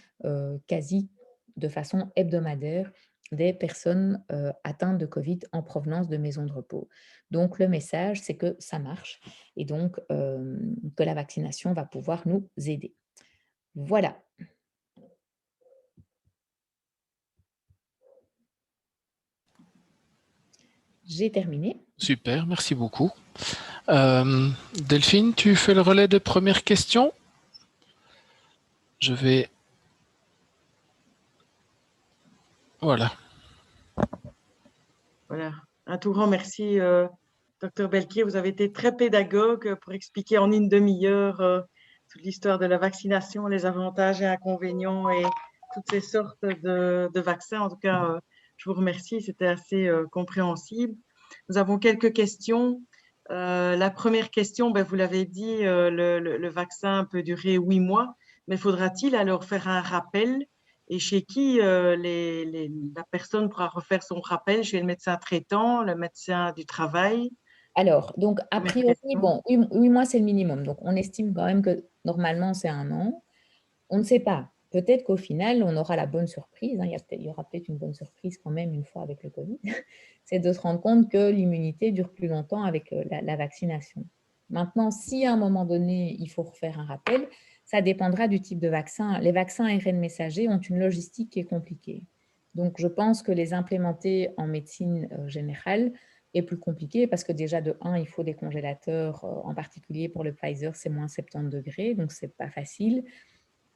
quasi de façon hebdomadaire des personnes atteintes de Covid en provenance de maisons de repos. Donc, le message, c'est que ça marche et donc que la vaccination va pouvoir nous aider. Voilà. J'ai terminé. Super, merci beaucoup. Delphine, tu fais le relais des premières questions? Je vais... Voilà. Voilà. Un tout grand merci, Dr Belquier. Vous avez été très pédagogue pour expliquer en une demi-heure toute l'histoire de la vaccination, les avantages et inconvénients et toutes ces sortes de vaccins. En tout cas, je vous remercie. C'était assez compréhensible. Nous avons quelques questions. La première question, ben, vous l'avez dit, le vaccin peut durer 8 mois, mais faudra-t-il alors faire un rappel et chez qui la personne pourra refaire son rappel? Chez le médecin traitant, le médecin du travail? Alors, donc, a Première priori, question. bon, 8 mois, c'est le minimum. Donc, on estime quand même que normalement, c'est 1 an. On ne sait pas. Peut-être qu'au final, on aura la bonne surprise. Il y aura peut-être une bonne surprise quand même une fois avec le Covid. C'est de se rendre compte que l'immunité dure plus longtemps avec la vaccination. Maintenant, si à un moment donné, il faut refaire un rappel, ça dépendra du type de vaccin. Les vaccins ARN messagers ont une logistique qui est compliquée. Donc, je pense que les implémenter en médecine générale est plus compliqué parce que déjà, de 1, il faut des congélateurs, en particulier pour le Pfizer, c'est moins 70 degrés, donc ce n'est pas facile.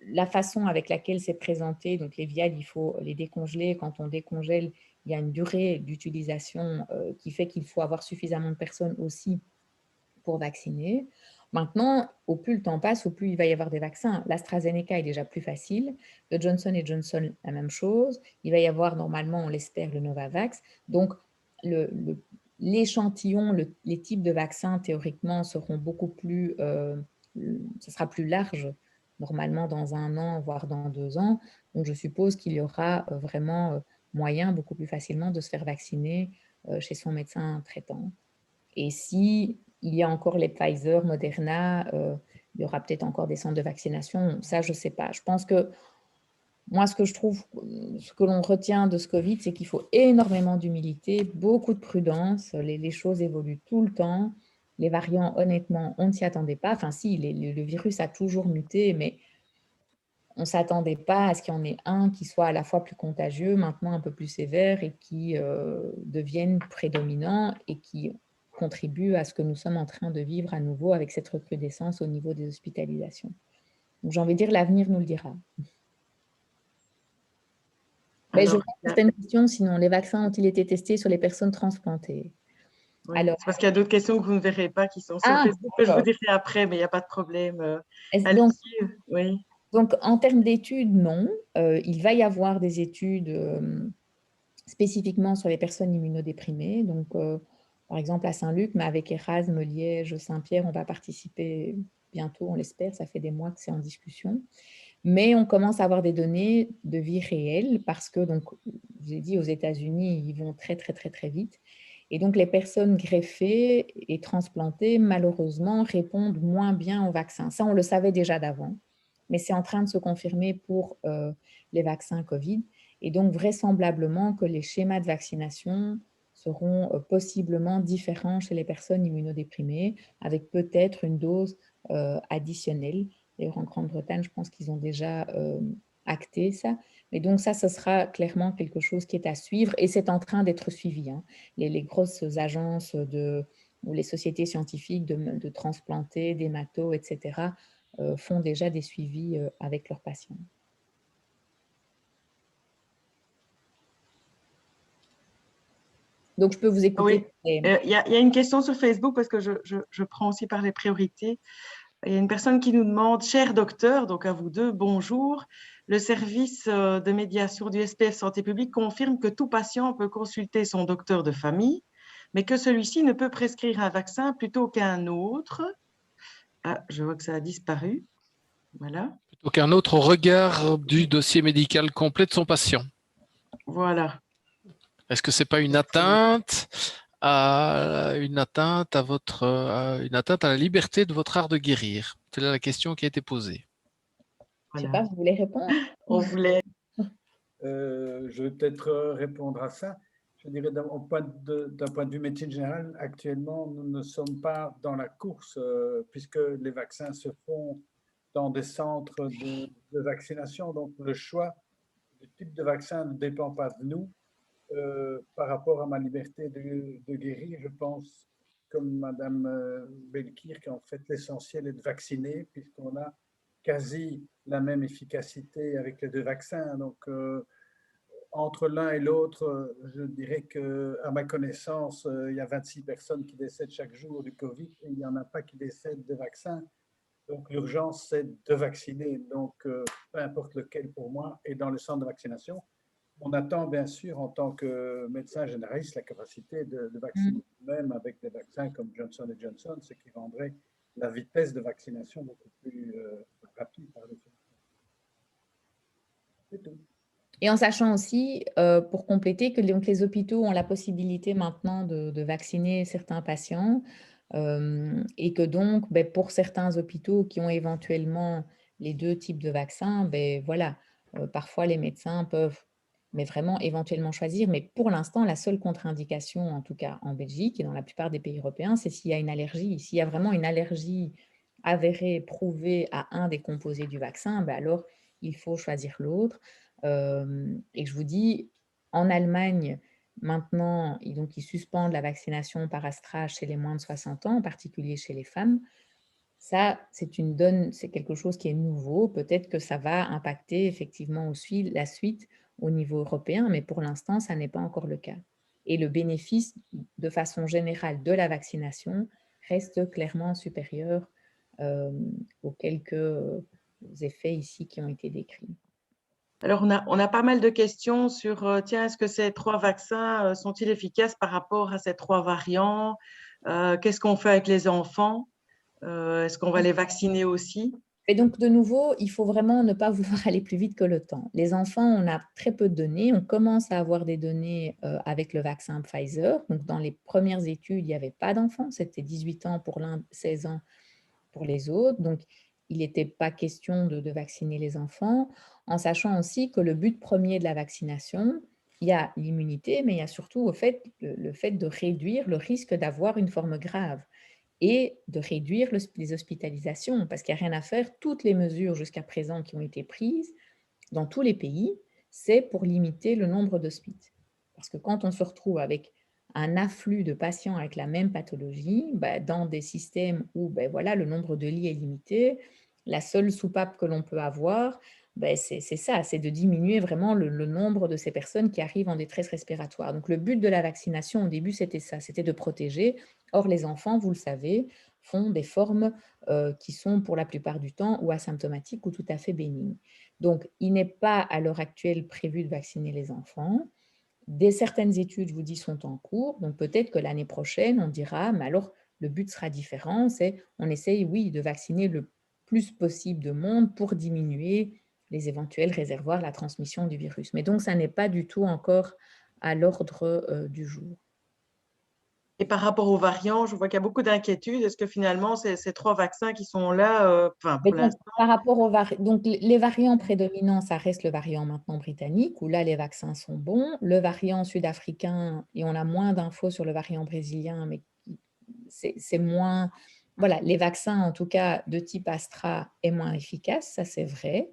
La façon avec laquelle c'est présenté, donc les viales, il faut les décongeler. Quand on décongèle, il y a une durée d'utilisation qui fait qu'il faut avoir suffisamment de personnes aussi pour vacciner. Maintenant, au plus le temps passe, au plus il va y avoir des vaccins. L'AstraZeneca est déjà plus facile. Le Johnson Johnson, la même chose. Il va y avoir normalement, on l'espère, le Novavax. Donc, l'échantillon, les types de vaccins, théoriquement, seront beaucoup plus, ce sera plus large, normalement dans 1 an, voire dans 2 ans. Donc, je suppose qu'il y aura vraiment moyen, beaucoup plus facilement, de se faire vacciner chez son médecin traitant. Et si il y a encore les Pfizer, Moderna, il y aura peut-être encore des centres de vaccination. Ça, je ne sais pas. Je pense que moi, ce que je trouve, ce que l'on retient de ce Covid, c'est qu'il faut énormément d'humilité, beaucoup de prudence. Les choses évoluent tout le temps. Les variants, honnêtement, on ne s'y attendait pas. Enfin, si, le virus a toujours muté, mais on ne s'attendait pas à ce qu'il y en ait un qui soit à la fois plus contagieux, maintenant un peu plus sévère, et qui devienne prédominant et qui contribue à ce que nous sommes en train de vivre à nouveau avec cette recrudescence au niveau des hospitalisations. Donc, j'ai envie de dire, l'avenir nous le dira. Mais je vois certaines questions, sinon, les vaccins ont-ils été testés sur les personnes transplantées? Oui, c'est parce qu'il y a d'autres questions que vous ne verrez pas qui sont sur Facebook, que je vous dirai après, mais il n'y a pas de problème. Oui. Donc, en termes d'études, non. Il va y avoir des études spécifiquement sur les personnes immunodéprimées. Donc, par exemple, à Saint-Luc, mais avec Erasme, Liège, Saint-Pierre, on va participer bientôt, on l'espère. Ça fait des mois que c'est en discussion. Mais on commence à avoir des données de vie réelle parce que, donc, je vous ai dit, aux États-Unis, ils vont très, très, très, très vite. Et donc, les personnes greffées et transplantées, malheureusement, répondent moins bien aux vaccins. Ça, on le savait déjà d'avant, mais c'est en train de se confirmer pour les vaccins Covid. Et donc, vraisemblablement que les schémas de vaccination seront possiblement différents chez les personnes immunodéprimées, avec peut-être une dose additionnelle. D'ailleurs, en Grande-Bretagne, je pense qu'ils ont déjà acté ça. Mais donc ça, ce sera clairement quelque chose qui est à suivre et c'est en train d'être suivi. Hein. Les grosses agences ou les sociétés scientifiques de transplantés, d'hémato, etc., font déjà des suivis avec leurs patients. Donc, je peux vous écouter. Oui. Il y a une question sur Facebook parce que je prends aussi par les priorités. Il y a une personne qui nous demande, cher docteur, donc à vous deux, bonjour. Le service de médiation du SPF Santé publique confirme que tout patient peut consulter son docteur de famille, mais que celui-ci ne peut prescrire un vaccin plutôt qu'un autre. Ah, je vois que ça a disparu. Voilà. Plutôt qu'un autre au regard du dossier médical complet de son patient. Voilà. Est-ce que c'est pas une atteinte à une atteinte à la liberté de votre art de guérir? C'est là la question qui a été posée. Voilà. Je ne sais pas, vous voulez répondre? On voulait. Je vais peut-être répondre à ça. Je dirais d'un point de vue médecine générale, actuellement, nous ne sommes pas dans la course puisque les vaccins se font dans des centres de vaccination. Donc, le choix du type de vaccin ne dépend pas de nous. Par rapport à ma liberté de guérir, je pense, comme Madame Belkir, qu'en fait, l'essentiel est de vacciner puisqu'on a quasi la même efficacité avec les 2 vaccins. Donc, entre l'un et l'autre, je dirais qu'à ma connaissance, il y a 26 personnes qui décèdent chaque jour du Covid et il n'y en a pas qui décèdent de vaccin. Donc, l'urgence, c'est de vacciner. Donc, peu importe lequel pour moi, et dans le centre de vaccination, on attend bien sûr, en tant que médecin généraliste, la capacité de vacciner, même avec des vaccins comme Johnson & Johnson, ce qui rendrait la vitesse de vaccination beaucoup plus rapide par définition. C'est tout. Et en sachant aussi, pour compléter, que donc, les hôpitaux ont la possibilité maintenant de vacciner certains patients et que donc, pour certains hôpitaux qui ont éventuellement les 2 types de vaccins, voilà, parfois les médecins peuvent, mais vraiment éventuellement choisir. Mais pour l'instant, la seule contre-indication, en tout cas en Belgique et dans la plupart des pays européens, c'est s'il y a une allergie. S'il y a vraiment une allergie avérée, prouvée à un des composés du vaccin, alors il faut choisir l'autre. Et je vous dis, en Allemagne, maintenant, ils suspendent la vaccination par Astra chez les moins de 60 ans, en particulier chez les femmes. Ça, c'est quelque chose qui est nouveau. Peut-être que ça va impacter effectivement aussi la suite au niveau européen, mais pour l'instant, ça n'est pas encore le cas. Et le bénéfice, de façon générale, de la vaccination reste clairement supérieur aux quelques effets ici qui ont été décrits. Alors, on a pas mal de questions sur, tiens, est-ce que ces 3 vaccins sont-ils efficaces par rapport à ces 3 variants? Qu'est-ce qu'on fait avec les enfants? Est-ce qu'on va les vacciner aussi? Et donc, de nouveau, il faut vraiment ne pas vouloir aller plus vite que le temps. Les enfants, on a très peu de données. On commence à avoir des données avec le vaccin Pfizer. Donc, dans les premières études, il n'y avait pas d'enfants. C'était 18 ans pour l'un, 16 ans pour les autres. Donc, il n'était pas question de vacciner les enfants, en sachant aussi que le but premier de la vaccination, il y a l'immunité, mais il y a surtout le fait de réduire le risque d'avoir une forme grave et de réduire les hospitalisations, parce qu'il n'y a rien à faire. Toutes les mesures jusqu'à présent qui ont été prises dans tous les pays, c'est pour limiter le nombre d'hospices. Parce que quand on se retrouve avec un afflux de patients avec la même pathologie, dans des systèmes où voilà, le nombre de lits est limité, la seule soupape que l'on peut avoir, c'est ça, c'est de diminuer vraiment le nombre de ces personnes qui arrivent en détresse respiratoire. Donc le but de la vaccination au début, c'était ça, c'était de protéger. Or, les enfants, vous le savez, font des formes qui sont pour la plupart du temps ou asymptomatiques ou tout à fait bénignes. Donc, il n'est pas à l'heure actuelle prévu de vacciner les enfants. Certaines études, je vous dis, sont en cours. Donc, peut-être que l'année prochaine, on dira, mais alors, le but sera différent. C'est, on essaye, oui, de vacciner le plus possible de monde pour diminuer les éventuels réservoirs, la transmission du virus. Mais donc, ça n'est pas du tout encore à l'ordre du jour. Et par rapport aux variants, je vois qu'il y a beaucoup d'inquiétudes. Est-ce que finalement, ces 3 vaccins qui sont là, pour l'instant… Par rapport aux donc les variants prédominants, ça reste le variant maintenant britannique, où là, les vaccins sont bons. Le variant sud-africain, et on a moins d'infos sur le variant brésilien, mais c'est moins… Voilà, les vaccins, en tout cas, de type Astra, est moins efficace, ça c'est vrai.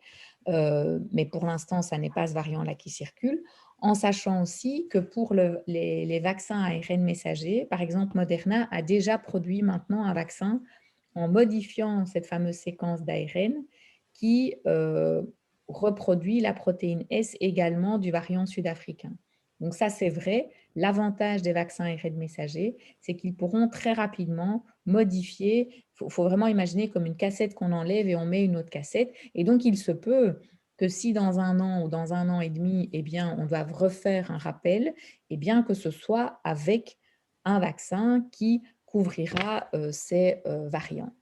Mais pour l'instant, ça n'est pas ce variant-là qui circule. En sachant aussi que pour les vaccins ARN messagers, par exemple, Moderna a déjà produit maintenant un vaccin en modifiant cette fameuse séquence d'ARN qui reproduit la protéine S également du variant sud-africain. Donc ça, c'est vrai. L'avantage des vaccins ARN messagers, c'est qu'ils pourront très rapidement modifier. Il faut vraiment imaginer comme une cassette qu'on enlève et on met une autre cassette. Et donc, il se peut que si dans 1 an ou dans 1 an et demi, eh bien, on doit refaire un rappel, eh bien, que ce soit avec un vaccin qui couvrira ces variants.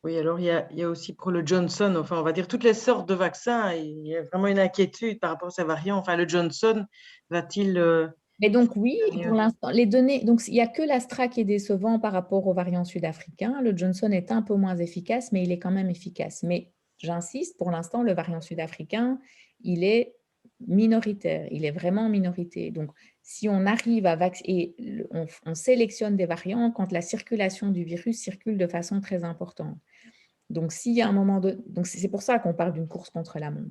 Oui, alors il y a aussi pour le Johnson, enfin, on va dire toutes les sortes de vaccins. Il y a vraiment une inquiétude par rapport à ces variants. Enfin, le Johnson va-t-il… Mais donc oui, pour l'instant, les données, donc il n'y a que l'Astra qui est décevant par rapport au variant sud-africain. Le Johnson est un peu moins efficace, mais il est quand même efficace. Mais j'insiste, pour l'instant, le variant sud-africain, il est minoritaire, il est vraiment en minorité. Donc, si on arrive à vacciner, on sélectionne des variants quand la circulation du virus circule de façon très importante. Donc, s'il y a un moment de… Donc, c'est pour ça qu'on parle d'une course contre la montre.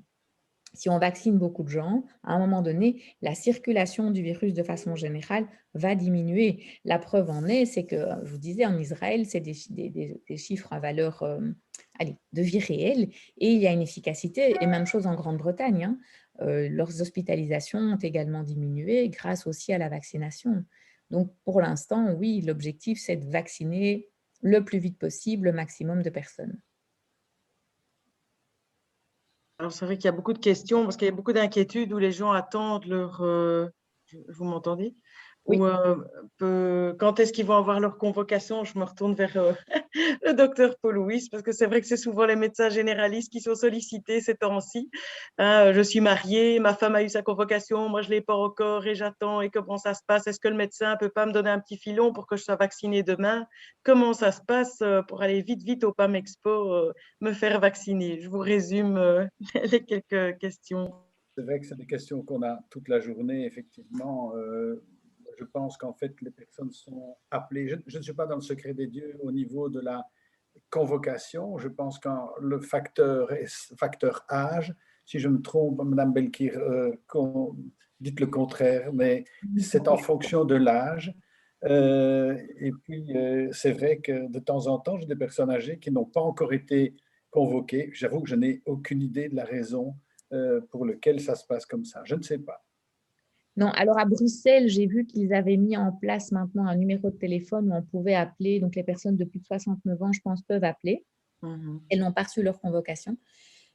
Si on vaccine beaucoup de gens, à un moment donné, la circulation du virus de façon générale va diminuer. La preuve en est, c'est que, je vous disais, en Israël, c'est des chiffres à valeur de vie réelle, et il y a une efficacité, et même chose en Grande-Bretagne. Hein. Leurs hospitalisations ont également diminué grâce aussi à la vaccination. Donc, pour l'instant, oui, l'objectif, c'est de vacciner le plus vite possible le maximum de personnes. Alors, c'est vrai qu'il y a beaucoup de questions parce qu'il y a beaucoup d'inquiétudes où les gens attendent leur… vous m'entendez? Oui. Ou quand est-ce qu'ils vont avoir leur convocation? Je me retourne vers le docteur Paul Louis parce que c'est vrai que c'est souvent les médecins généralistes qui sont sollicités ces temps-ci. Hein, je suis mariée, ma femme a eu sa convocation, moi je ne l'ai pas encore et j'attends. Et comment ça se passe? Est-ce que le médecin ne peut pas me donner un petit filon pour que je sois vaccinée demain? Comment ça se passe pour aller vite au PAM Expo me faire vacciner? Je vous résume les quelques questions. C'est vrai que c'est des questions qu'on a toute la journée, effectivement. Je pense qu'en fait, les personnes sont appelées. Je ne suis pas dans le secret des dieux au niveau de la convocation. Je pense que le facteur âge, si je me trompe, Madame Belkir, dites le contraire, mais c'est en fonction de l'âge. Et puis, c'est vrai que de temps en temps, j'ai des personnes âgées qui n'ont pas encore été convoquées. J'avoue que je n'ai aucune idée de la raison pour lequel ça se passe comme ça. Je ne sais pas. Non, alors à Bruxelles, j'ai vu qu'ils avaient mis en place maintenant un numéro de téléphone où on pouvait appeler, donc les personnes de plus de 69 ans, je pense, peuvent appeler. Elles n'ont pas reçu leur convocation.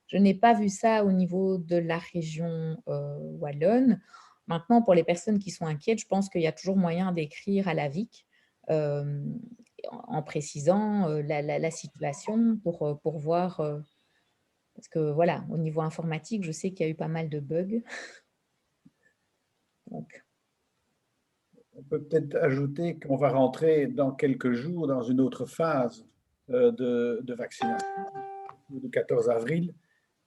Je n'ai pas vu ça au niveau de la région wallonne. Maintenant, pour les personnes qui sont inquiètes, je pense qu'il y a toujours moyen d'écrire à la VIC en précisant la situation pour voir. Parce que voilà, au niveau informatique, je sais qu'il y a eu pas mal de bugs. Donc. On peut peut-être ajouter qu'on va rentrer dans quelques jours dans une autre phase de vaccination, le 14 avril,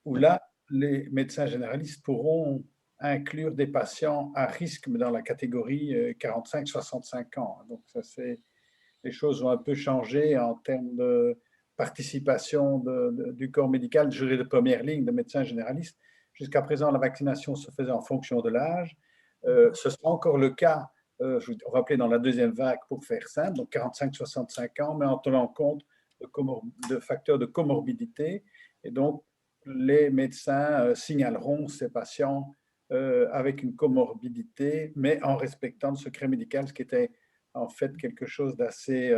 où là, les médecins généralistes pourront inclure des patients à risque dans la catégorie 45-65 ans. Donc, ça, les choses ont un peu changé en termes de participation du corps médical, je dirais de première ligne, de médecins généralistes. Jusqu'à présent, la vaccination se faisait en fonction de l'âge. Ce sera encore le cas, on va appeler dans la deuxième vague pour faire simple, donc 45-65 ans, mais en tenant compte de facteurs de comorbidité. Et donc, les médecins signaleront ces patients avec une comorbidité, mais en respectant le secret médical, ce qui était en fait quelque chose d'assez,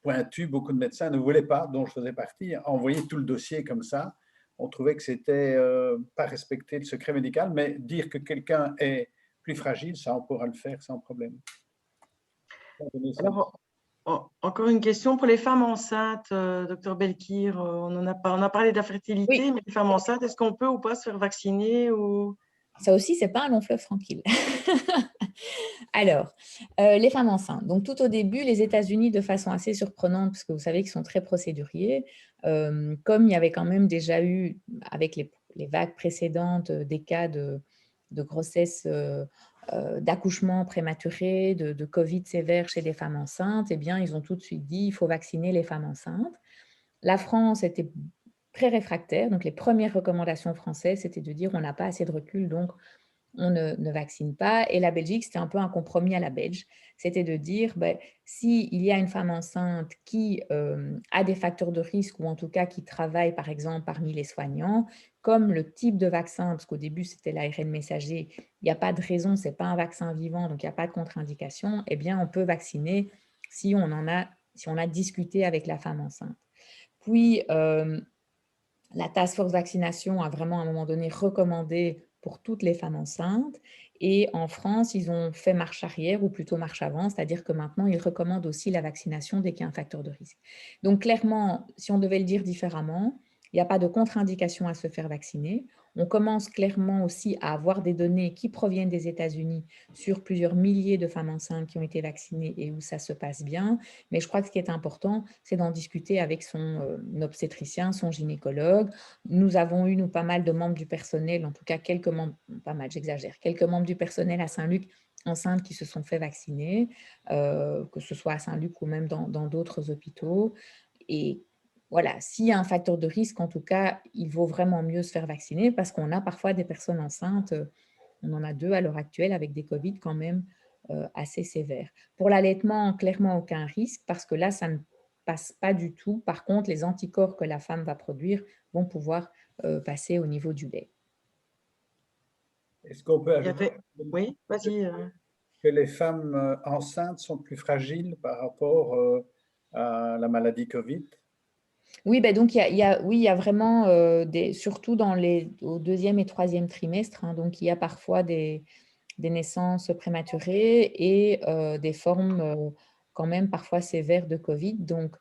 pointu. Beaucoup de médecins ne voulaient pas, dont je faisais partie, envoyer tout le dossier comme ça. On trouvait que c'était pas respecter le secret médical, mais dire que quelqu'un est plus fragile, ça, on pourra le faire sans problème. Alors, encore une question pour les femmes enceintes, docteur Belkir. On a parlé de la fertilité, Oui. mais les femmes enceintes, est-ce qu'on peut ou pas se faire vacciner ou... Ça aussi, ce n'est pas un long fleuve tranquille. Alors, les femmes enceintes. Donc, tout au début, les États-Unis, de façon assez surprenante, parce que vous savez qu'ils sont très procéduriers, comme il y avait quand même déjà eu, avec les vagues précédentes, des cas de grossesse, d'accouchement prématuré, de Covid sévère chez les femmes enceintes, eh bien, ils ont tout de suite dit il faut vacciner les femmes enceintes. La France était très réfractaire, donc les premières recommandations françaises, c'était de dire on n'a pas assez de recul, donc on ne vaccine pas. Et la Belgique, c'était un peu un compromis à la belge. C'était de dire, s'il y a une femme enceinte qui a des facteurs de risque ou en tout cas qui travaille, par exemple, parmi les soignants, comme le type de vaccin, parce qu'au début, c'était l'ARN messager, il n'y a pas de raison, ce n'est pas un vaccin vivant, donc il n'y a pas de contre-indication, eh bien, on peut vacciner si on a discuté avec la femme enceinte. Puis, la Task Force Vaccination a vraiment à un moment donné recommandé pour toutes les femmes enceintes. Et en France, ils ont fait marche arrière ou plutôt marche avant, c'est-à-dire que maintenant, ils recommandent aussi la vaccination dès qu'il y a un facteur de risque. Donc clairement, si on devait le dire différemment, il n'y a pas de contre-indication à se faire vacciner. On commence clairement aussi à avoir des données qui proviennent des États-Unis sur plusieurs milliers de femmes enceintes qui ont été vaccinées et où ça se passe bien. Mais je crois que ce qui est important, c'est d'en discuter avec son obstétricien, son gynécologue. Nous avons eu, pas mal de membres du personnel, en tout cas quelques membres, pas mal, j'exagère, quelques membres du personnel à Saint-Luc enceintes qui se sont fait vacciner, que ce soit à Saint-Luc ou même dans d'autres hôpitaux. Et voilà, s'il y a un facteur de risque, en tout cas, il vaut vraiment mieux se faire vacciner parce qu'on a parfois des personnes enceintes, on en a 2 à l'heure actuelle avec des Covid quand même assez sévères. Pour l'allaitement, clairement aucun risque parce que là, ça ne passe pas du tout. Par contre, les anticorps que la femme va produire vont pouvoir passer au niveau du lait. Est-ce qu'on peut ajouter Oui, vas-y. Que les femmes enceintes sont plus fragiles par rapport à la maladie Covid? Oui, donc il y a vraiment, surtout au 2e et 3e trimestre, hein, donc il y a parfois des naissances prématurées et des formes quand même parfois sévères de Covid. Donc,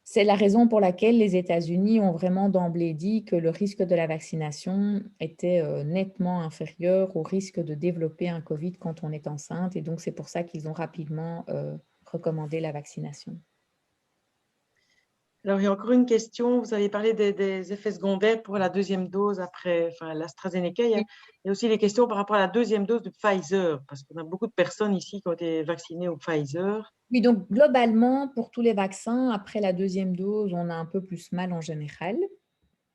c'est la raison pour laquelle les États-Unis ont vraiment d'emblée dit que le risque de la vaccination était nettement inférieur au risque de développer un Covid quand on est enceinte. Et donc, c'est pour ça qu'ils ont rapidement recommandé la vaccination. Alors, il y a encore une question. Vous avez parlé des effets secondaires pour la deuxième dose après l'AstraZeneca. Il y a aussi les questions par rapport à la deuxième dose de Pfizer, parce qu'on a beaucoup de personnes ici qui ont été vaccinées au Pfizer. Oui, donc globalement, pour tous les vaccins, après la deuxième dose, on a un peu plus mal en général.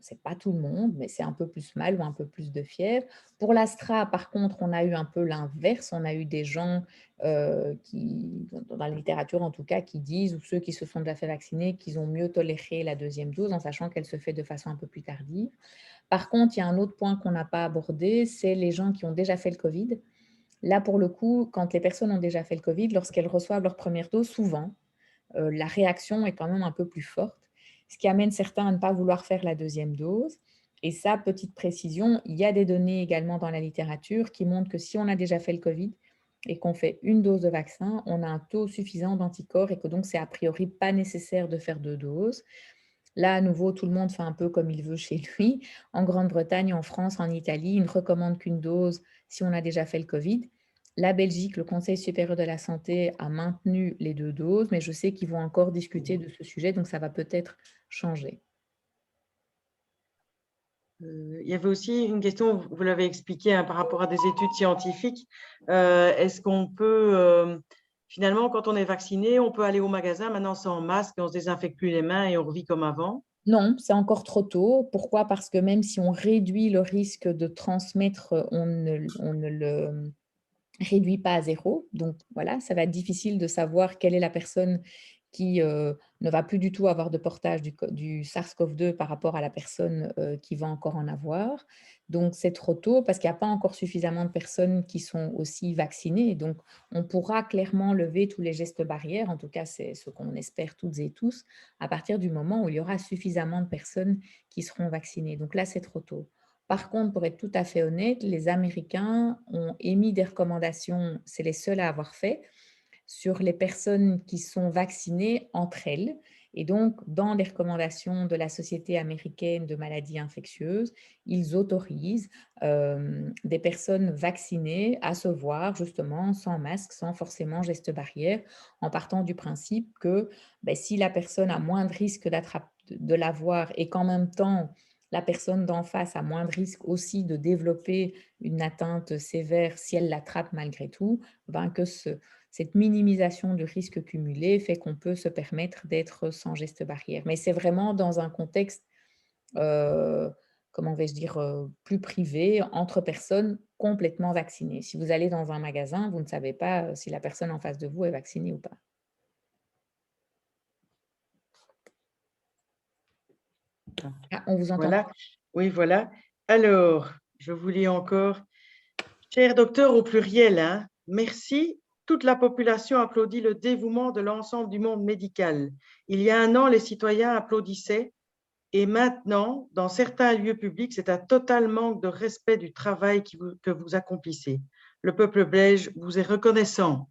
Ce n'est pas tout le monde, mais c'est un peu plus mal ou un peu plus de fièvre. Pour l'Astra, par contre, on a eu un peu l'inverse. On a eu des gens dans la littérature en tout cas, qui disent, ou ceux qui se sont déjà fait vacciner, qu'ils ont mieux toléré la deuxième dose en sachant qu'elle se fait de façon un peu plus tardive. Par contre, il y a un autre point qu'on n'a pas abordé, c'est les gens qui ont déjà fait le Covid. Là, pour le coup, quand les personnes ont déjà fait le Covid, lorsqu'elles reçoivent leur première dose, souvent, la réaction est quand même un peu plus forte, ce qui amène certains à ne pas vouloir faire la deuxième dose. Et ça, petite précision, il y a des données également dans la littérature qui montrent que si on a déjà fait le Covid et qu'on fait une dose de vaccin, on a un taux suffisant d'anticorps et que donc c'est a priori pas nécessaire de faire 2 doses. Là, à nouveau, tout le monde fait un peu comme il veut chez lui. En Grande-Bretagne, en France, en Italie, ils ne recommandent qu'une dose si on a déjà fait le Covid. La Belgique, le Conseil supérieur de la santé a maintenu les 2 doses, mais je sais qu'ils vont encore discuter de ce sujet, donc ça va peut-être changer. Il y avait aussi une question, vous l'avez expliqué, hein, par rapport à des études scientifiques. Est-ce qu'on peut, finalement, quand on est vacciné, on peut aller au magasin maintenant sans masque, on ne se désinfecte plus les mains et on revit comme avant? Non, c'est encore trop tôt. Pourquoi? Parce que même si on réduit le risque de transmettre, on ne le réduit pas à 0. Donc voilà, ça va être difficile de savoir quelle est la personne qui ne va plus du tout avoir de portage du SARS-CoV-2 par rapport à la personne qui va encore en avoir. Donc c'est trop tôt parce qu'il n'y a pas encore suffisamment de personnes qui sont aussi vaccinées. Donc on pourra clairement lever tous les gestes barrières, en tout cas c'est ce qu'on espère toutes et tous, à partir du moment où il y aura suffisamment de personnes qui seront vaccinées. Donc là c'est trop tôt. Par contre, pour être tout à fait honnête, les Américains ont émis des recommandations, c'est les seuls à avoir fait, sur les personnes qui sont vaccinées entre elles. Et donc, dans les recommandations de la Société américaine de maladies infectieuses, ils autorisent des personnes vaccinées à se voir justement sans masque, sans forcément geste barrière, en partant du principe que si la personne a moins de risque de l'avoir et qu'en même temps, la personne d'en face a moins de risque aussi de développer une atteinte sévère si elle l'attrape malgré tout, que cette minimisation du risque cumulé fait qu'on peut se permettre d'être sans geste barrière. Mais c'est vraiment dans un contexte, comment vais-je dire, plus privé, entre personnes complètement vaccinées. Si vous allez dans un magasin, vous ne savez pas si la personne en face de vous est vaccinée ou pas. Ah, on vous entend. Voilà. Oui, voilà. Alors, je vous lis encore. Cher docteur au pluriel, hein, merci. Toute la population applaudit le dévouement de l'ensemble du monde médical. Il y a un an, les citoyens applaudissaient et maintenant, dans certains lieux publics, c'est un total manque de respect du travail que vous accomplissez. Le peuple belge vous est reconnaissant.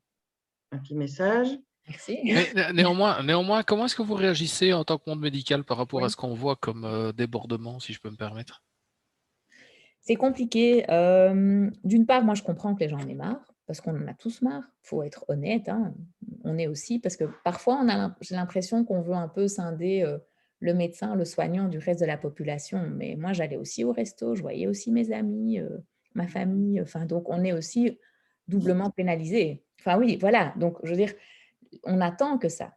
Un petit message. Merci. Mais néanmoins, comment est-ce que vous réagissez en tant que monde médical par rapport Oui. à ce qu'on voit comme débordement, si je peux me permettre? C'est compliqué. D'une part, moi, je comprends que les gens en aient marre, parce qu'on en a tous marre. Il faut être honnête. Hein. On est aussi, parce que parfois, j'ai l'impression qu'on veut un peu scinder le médecin, le soignant du reste de la population. Mais moi, j'allais aussi au resto, je voyais aussi mes amis, ma famille. Enfin, donc, on est aussi doublement pénalisé. Enfin, oui, voilà. Donc, je veux dire, on attend que ça.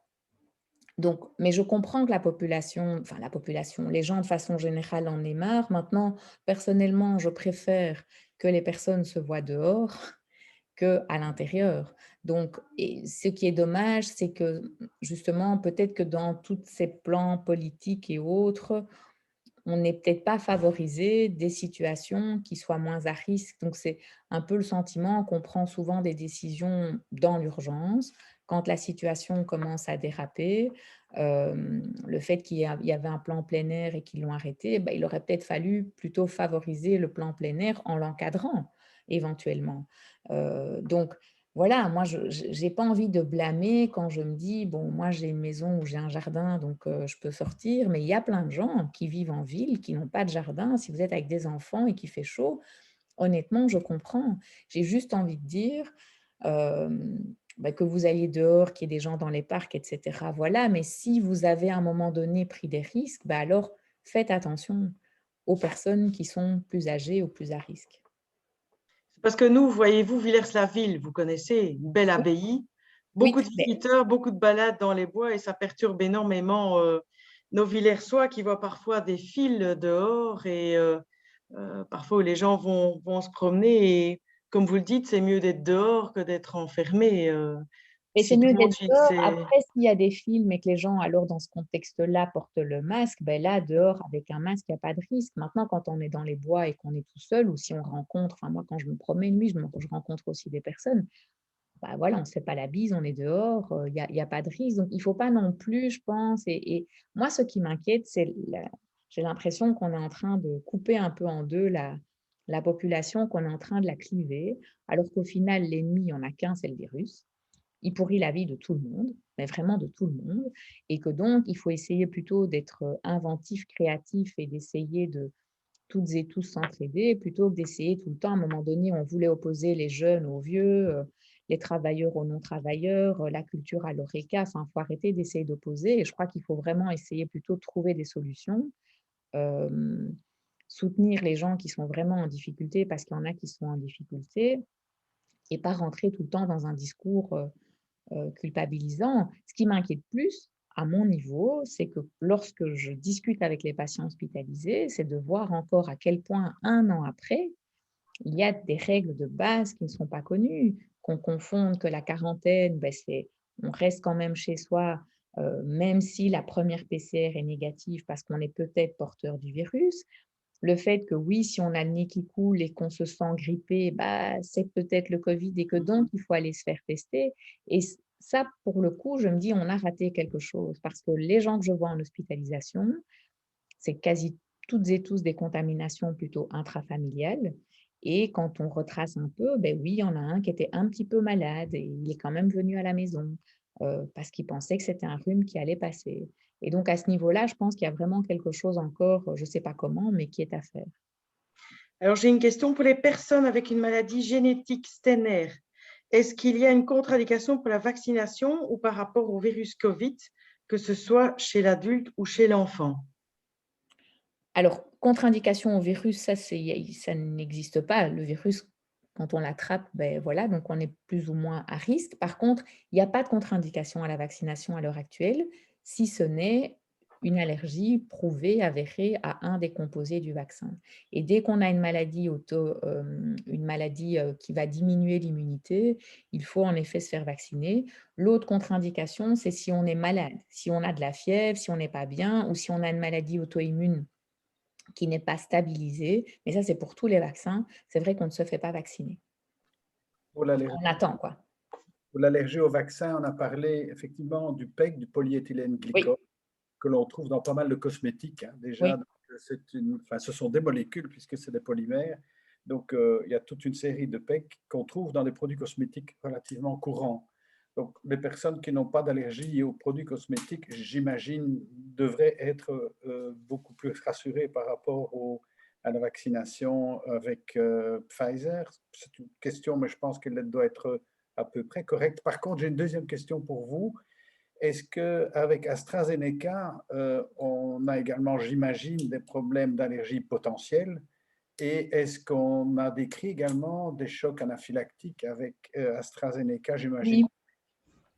Donc, mais je comprends que la population, les gens de façon générale en aient marre. Maintenant, personnellement, je préfère que les personnes se voient dehors qu'à l'intérieur. Donc, et ce qui est dommage, c'est que justement, peut-être que dans tous ces plans politiques et autres, on n'est peut-être pas favorisé des situations qui soient moins à risque. Donc, c'est un peu le sentiment qu'on prend souvent des décisions dans l'urgence, quand la situation commence à déraper. Le fait qu'il y avait un plan plein air et qu'ils l'ont arrêté, il aurait peut-être fallu plutôt favoriser le plan plein air en l'encadrant éventuellement. Donc, voilà, moi, je n'ai pas envie de blâmer quand je me dis, bon, moi, j'ai une maison où j'ai un jardin, donc je peux sortir, mais il y a plein de gens qui vivent en ville, qui n'ont pas de jardin. Si vous êtes avec des enfants et qu'il fait chaud, honnêtement, je comprends. J'ai juste envie de dire que vous alliez dehors, qu'il y ait des gens dans les parcs, etc. Voilà, mais si vous avez à un moment donné pris des risques, alors faites attention aux personnes qui sont plus âgées ou plus à risque. Parce que nous, voyez-vous, Villers-la-Ville, vous connaissez, une belle abbaye, beaucoup de visiteurs, beaucoup de balades dans les bois et ça perturbe énormément nos Villersois qui voient parfois des fils dehors et parfois les gens vont se promener et comme vous le dites, c'est mieux d'être dehors que d'être enfermé. Et c'est mieux d'être dehors. c'est… Après, s'il y a des films et que les gens, alors dans ce contexte-là, portent le masque, là, dehors, avec un masque, il n'y a pas de risque. Maintenant, quand on est dans les bois et qu'on est tout seul, ou si on rencontre, enfin moi, quand je me promène, oui, je rencontre aussi des personnes, bah voilà, on ne se fait pas la bise, on est dehors, il y a pas de risque. Donc, il ne faut pas non plus, je pense. Et moi, ce qui m'inquiète, j'ai l'impression qu'on est en train de couper un peu en deux la population, qu'on est en train de la cliver, alors qu'au final, l'ennemi, il n'y en a qu'un, c'est le virus. Il pourrit la vie de tout le monde, mais vraiment de tout le monde. Et que donc, il faut essayer plutôt d'être inventif, créatif et d'essayer de toutes et tous s'entraider, plutôt que d'essayer tout le temps. À un moment donné, on voulait opposer les jeunes aux vieux, les travailleurs aux non-travailleurs, la culture à l'oreca. Enfin, il faut arrêter d'essayer d'opposer. Et je crois qu'il faut vraiment essayer plutôt de trouver des solutions, euh, soutenir les gens qui sont vraiment en difficulté parce qu'il y en a qui sont en difficulté et pas rentrer tout le temps dans un discours culpabilisant. Ce qui m'inquiète plus, à mon niveau, c'est que lorsque je discute avec les patients hospitalisés, c'est de voir encore à quel point, un an après, il y a des règles de base qui ne sont pas connues, qu'on confonde que la quarantaine, ben on reste quand même chez soi, même si la première PCR est négative parce qu'on est peut-être porteur du virus. Le fait que oui, si on a le nez qui coule et qu'on se sent grippé, bah, c'est peut-être le Covid et que donc il faut aller se faire tester. Et ça, pour le coup, je me dis, on a raté quelque chose parce que les gens que je vois en hospitalisation, c'est quasi toutes et tous des contaminations plutôt intrafamiliales. Et quand on retrace un peu, ben oui, il y en a un qui était un petit peu malade et il est quand même venu à la maison parce qu'il pensait que c'était un rhume qui allait passer. Et donc, à ce niveau-là, je pense qu'il y a vraiment quelque chose encore, je ne sais pas comment, mais qui est à faire. Alors, j'ai une question pour les personnes avec une maladie génétique Stener. Est-ce qu'il y a une contre-indication pour la vaccination ou par rapport au virus Covid, que ce soit chez l'adulte ou chez l'enfant? Alors, contre-indication au virus, ça n'existe pas. Le virus, quand on l'attrape, ben voilà, donc on est plus ou moins à risque. Par contre, il n'y a pas de contre-indication à la vaccination à l'heure actuelle, si ce n'est une allergie prouvée, avérée à un des composés du vaccin. Et dès qu'on a une maladie qui va diminuer l'immunité, il faut en effet se faire vacciner. L'autre contre-indication, c'est si on est malade, si on a de la fièvre, si on n'est pas bien ou si on a une maladie auto-immune qui n'est pas stabilisée. Mais ça, c'est pour tous les vaccins. C'est vrai qu'on ne se fait pas vacciner. Pour On attend, quoi. l'allergie au vaccin, on a parlé effectivement du PEG, du polyéthylène Oui, glycol, que l'on trouve dans pas mal de cosmétiques. Hein. Déjà, oui, ce sont des molécules puisque c'est des polymères. Donc, il y a toute une série de PEG qu'on trouve dans des produits cosmétiques relativement courants. Donc, les personnes qui n'ont pas d'allergie aux produits cosmétiques, j'imagine, devraient être beaucoup plus rassurées par rapport à la vaccination avec Pfizer. C'est une question, mais je pense qu'elle doit être à peu près correcte. Par contre, j'ai une deuxième question pour vous. Est-ce qu'avec AstraZeneca, on a également, j'imagine, des problèmes d'allergie potentielle? Et est-ce qu'on a décrit également des chocs anaphylactiques avec AstraZeneca, j'imagine? oui.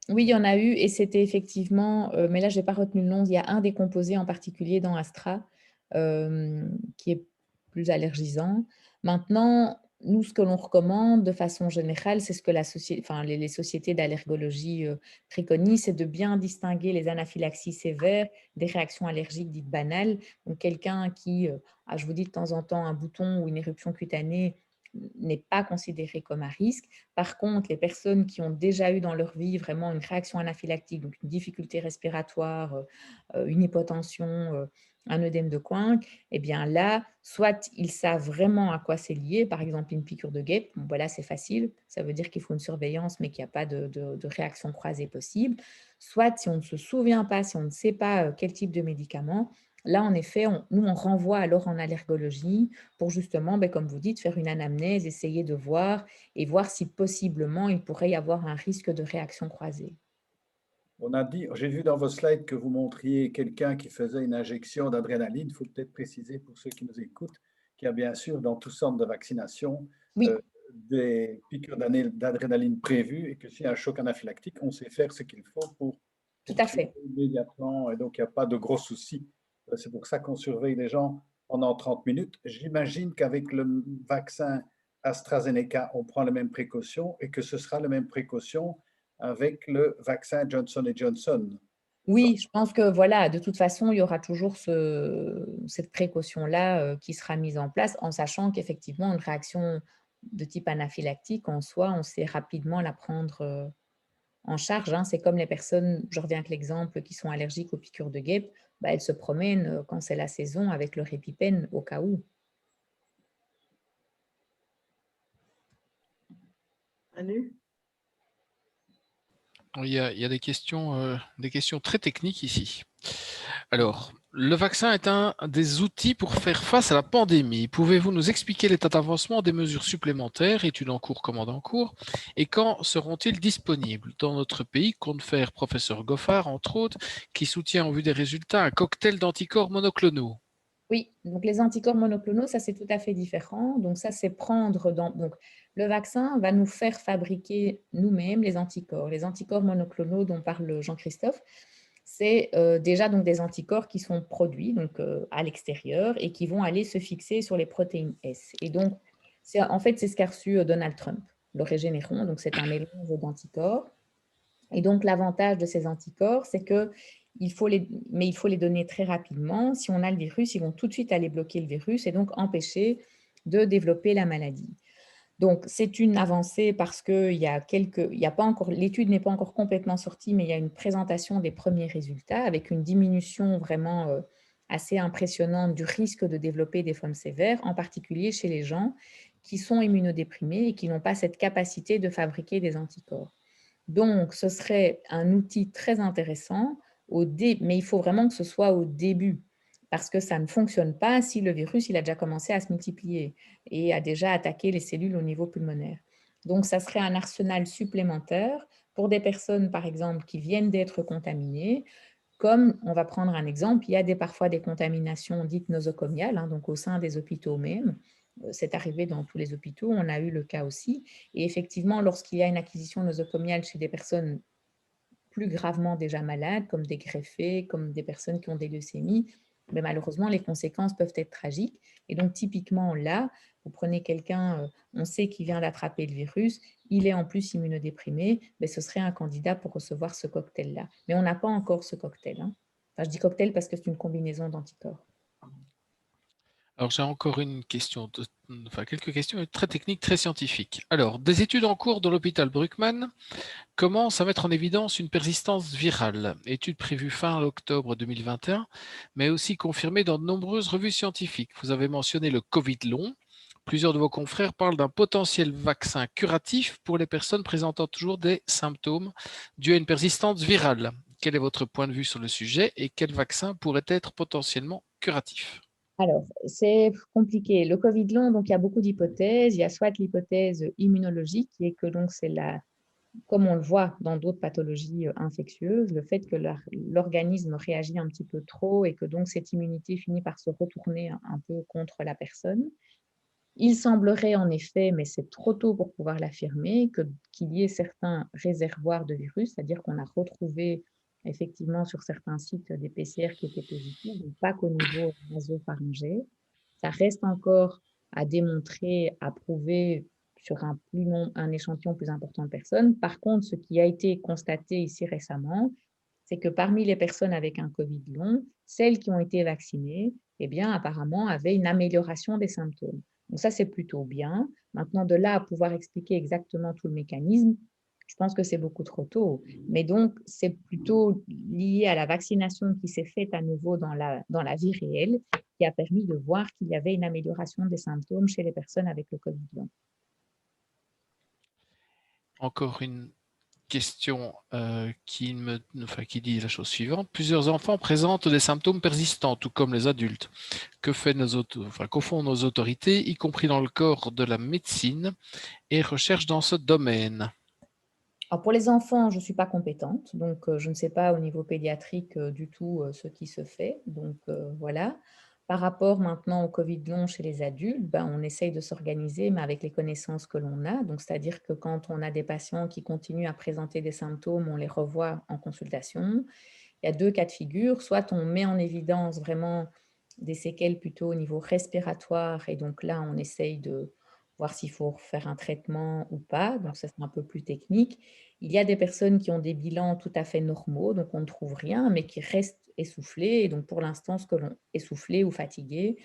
Oui, il y en a eu et c'était effectivement, mais là, je n'ai pas retenu le nom, il y a un des composés en particulier dans Astra qui est plus allergisant. Maintenant, nous, ce que l'on recommande de façon générale, c'est ce que les sociétés d'allergologie préconisent, c'est de bien distinguer les anaphylaxies sévères des réactions allergiques dites banales. Donc, quelqu'un qui a, je vous dis de temps en temps, un bouton ou une éruption cutanée n'est pas considéré comme un risque. Par contre, les personnes qui ont déjà eu dans leur vie vraiment une réaction anaphylactique, donc une difficulté respiratoire, une hypotension, un œdème de Coinck, eh bien là, soit ils savent vraiment à quoi c'est lié, par exemple une piqûre de guêpe, bon, voilà, c'est facile, ça veut dire qu'il faut une surveillance, mais qu'il n'y a pas de réaction croisée possible. Soit si on ne se souvient pas, si on ne sait pas quel type de médicament, là, en effet, nous, on renvoie alors en allergologie pour justement, comme vous dites, faire une anamnèse, essayer de voir et voir si possiblement il pourrait y avoir un risque de réaction croisée. On a dit, j'ai vu dans vos slides que vous montriez quelqu'un qui faisait une injection d'adrénaline. Il faut peut-être préciser pour ceux qui nous écoutent qu'il y a bien sûr dans tout centre de vaccination Oui, des piqûres d'adrénaline prévues et que s'il y a un choc anaphylactique, on sait faire ce qu'il faut tout pour à tuer fait. immédiatement. Et donc, il n'y a pas de gros soucis. C'est pour ça qu'on surveille les gens pendant 30 minutes. J'imagine qu'avec le vaccin AstraZeneca, on prend les mêmes précautions et que ce sera les mêmes précautions avec le vaccin Johnson Johnson. Oui, je pense que voilà, de toute façon, il y aura toujours cette précaution-là qui sera mise en place en sachant qu'effectivement, une réaction de type anaphylactique, en soi, on sait rapidement la prendre en charge. Hein. C'est comme les personnes, je reviens avec l'exemple, qui sont allergiques aux piqûres de guêpes, bah, elles se promènent quand c'est la saison avec leur épipène au cas où. Manu? Il y a des questions très techniques ici. Alors, le vaccin est un des outils pour faire face à la pandémie. Pouvez-vous nous expliquer l'état d'avancement des mesures supplémentaires, études en cours, commandes en cours, et quand seront-ils disponibles? Dans notre pays, confère professeur Goffard, entre autres, qui soutient en vue des résultats un cocktail d'anticorps monoclonaux. Oui, donc les anticorps monoclonaux, ça c'est tout à fait différent. Donc ça c'est prendre donc le vaccin va nous faire fabriquer nous-mêmes les anticorps. Les anticorps monoclonaux dont parle Jean-Christophe, c'est déjà donc des anticorps qui sont produits donc à l'extérieur et qui vont aller se fixer sur les protéines S. Et donc en fait c'est ce qu'a reçu Donald Trump, le Régénéron. Donc c'est un mélange d'anticorps. Et donc l'avantage de ces anticorps, c'est que il faut les donner très rapidement. Si on a le virus, ils vont tout de suite aller bloquer le virus et donc empêcher de développer la maladie. Donc, c'est une avancée parce que l'étude n'est pas encore complètement sortie, mais il y a une présentation des premiers résultats avec une diminution vraiment assez impressionnante du risque de développer des formes sévères, en particulier chez les gens qui sont immunodéprimés et qui n'ont pas cette capacité de fabriquer des anticorps. Donc, ce serait un outil très intéressant, mais il faut vraiment que ce soit au début, parce que ça ne fonctionne pas si le virus il a déjà commencé à se multiplier et a déjà attaqué les cellules au niveau pulmonaire. Donc, ça serait un arsenal supplémentaire pour des personnes, par exemple, qui viennent d'être contaminées. Comme, on va prendre un exemple, il y a parfois des contaminations dites nosocomiales, hein, donc au sein des hôpitaux même. C'est arrivé dans tous les hôpitaux, on a eu le cas aussi. Et effectivement, lorsqu'il y a une acquisition nosocomiale chez des personnes plus gravement déjà malades, comme des greffés, comme des personnes qui ont des leucémies, mais malheureusement, les conséquences peuvent être tragiques. Et donc, typiquement, là, vous prenez quelqu'un, on sait qu'il vient d'attraper le virus, il est en plus immunodéprimé, mais ce serait un candidat pour recevoir ce cocktail-là. Mais on n'a pas encore ce cocktail. Hein. Enfin, je dis cocktail parce que c'est une combinaison d'anticorps. Alors, j'ai encore quelques questions très techniques, très scientifiques. Alors, des études en cours dans l'hôpital Bruckmann commencent à mettre en évidence une persistance virale. Étude prévue fin octobre 2021, mais aussi confirmée dans de nombreuses revues scientifiques. Vous avez mentionné le Covid long. Plusieurs de vos confrères parlent d'un potentiel vaccin curatif pour les personnes présentant toujours des symptômes dus à une persistance virale. Quel est votre point de vue sur le sujet et quel vaccin pourrait être potentiellement curatif? Alors, c'est compliqué. Le Covid long, donc il y a beaucoup d'hypothèses. Il y a soit l'hypothèse immunologique, qui est que donc c'est comme on le voit dans d'autres pathologies infectieuses, le fait que l'organisme réagit un petit peu trop et que donc cette immunité finit par se retourner un peu contre la personne. Il semblerait en effet, mais c'est trop tôt pour pouvoir l'affirmer, qu'il y ait certains réservoirs de virus, c'est-à-dire qu'on a retrouvé effectivement sur certains sites des PCR qui étaient positifs, donc pas qu'au niveau nasopharyngé. Ça reste encore à démontrer, à prouver sur un échantillon plus important de personnes. Par contre, ce qui a été constaté ici récemment, c'est que parmi les personnes avec un Covid long, celles qui ont été vaccinées, eh bien, apparemment, avaient une amélioration des symptômes. Donc ça, c'est plutôt bien. Maintenant, de là à pouvoir expliquer exactement tout le mécanisme, je pense que c'est beaucoup trop tôt. Mais donc, c'est plutôt lié à la vaccination qui s'est faite à nouveau dans la vie réelle, qui a permis de voir qu'il y avait une amélioration des symptômes chez les personnes avec le Covid long. Encore une question qui dit la chose suivante. Plusieurs enfants présentent des symptômes persistants, tout comme les adultes. Qu'au font nos autorités, y compris dans le corps de la médecine, et recherchent dans ce domaine? Alors pour les enfants, je ne suis pas compétente, donc je ne sais pas au niveau pédiatrique du tout ce qui se fait. Donc voilà. Par rapport maintenant au Covid long chez les adultes, on essaye de s'organiser, mais avec les connaissances que l'on a. Donc c'est-à-dire que quand on a des patients qui continuent à présenter des symptômes, on les revoit en consultation. Il y a deux cas de figure. Soit on met en évidence vraiment des séquelles plutôt au niveau respiratoire, et donc là, on essaye de voir s'il faut faire un traitement ou pas. Donc, ça, c'est un peu plus technique. Il y a des personnes qui ont des bilans tout à fait normaux, donc on ne trouve rien, mais qui restent essoufflés. Et donc, pour l'instant, essoufflés ou fatigués.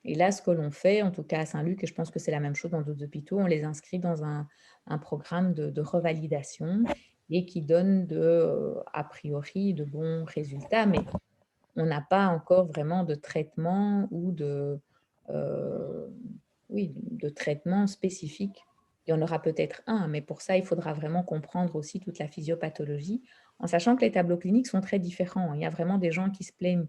Et là, ce que l'on fait, en tout cas à Saint-Luc, et je pense que c'est la même chose dans d'autres hôpitaux, on les inscrit dans un programme de revalidation et qui donne a priori de bons résultats, mais on n'a pas encore vraiment de traitement ou oui, de traitement spécifique. Il y en aura peut-être un, mais pour ça, il faudra vraiment comprendre aussi toute la physiopathologie, en sachant que les tableaux cliniques sont très différents. Il y a vraiment des gens qui se plaignent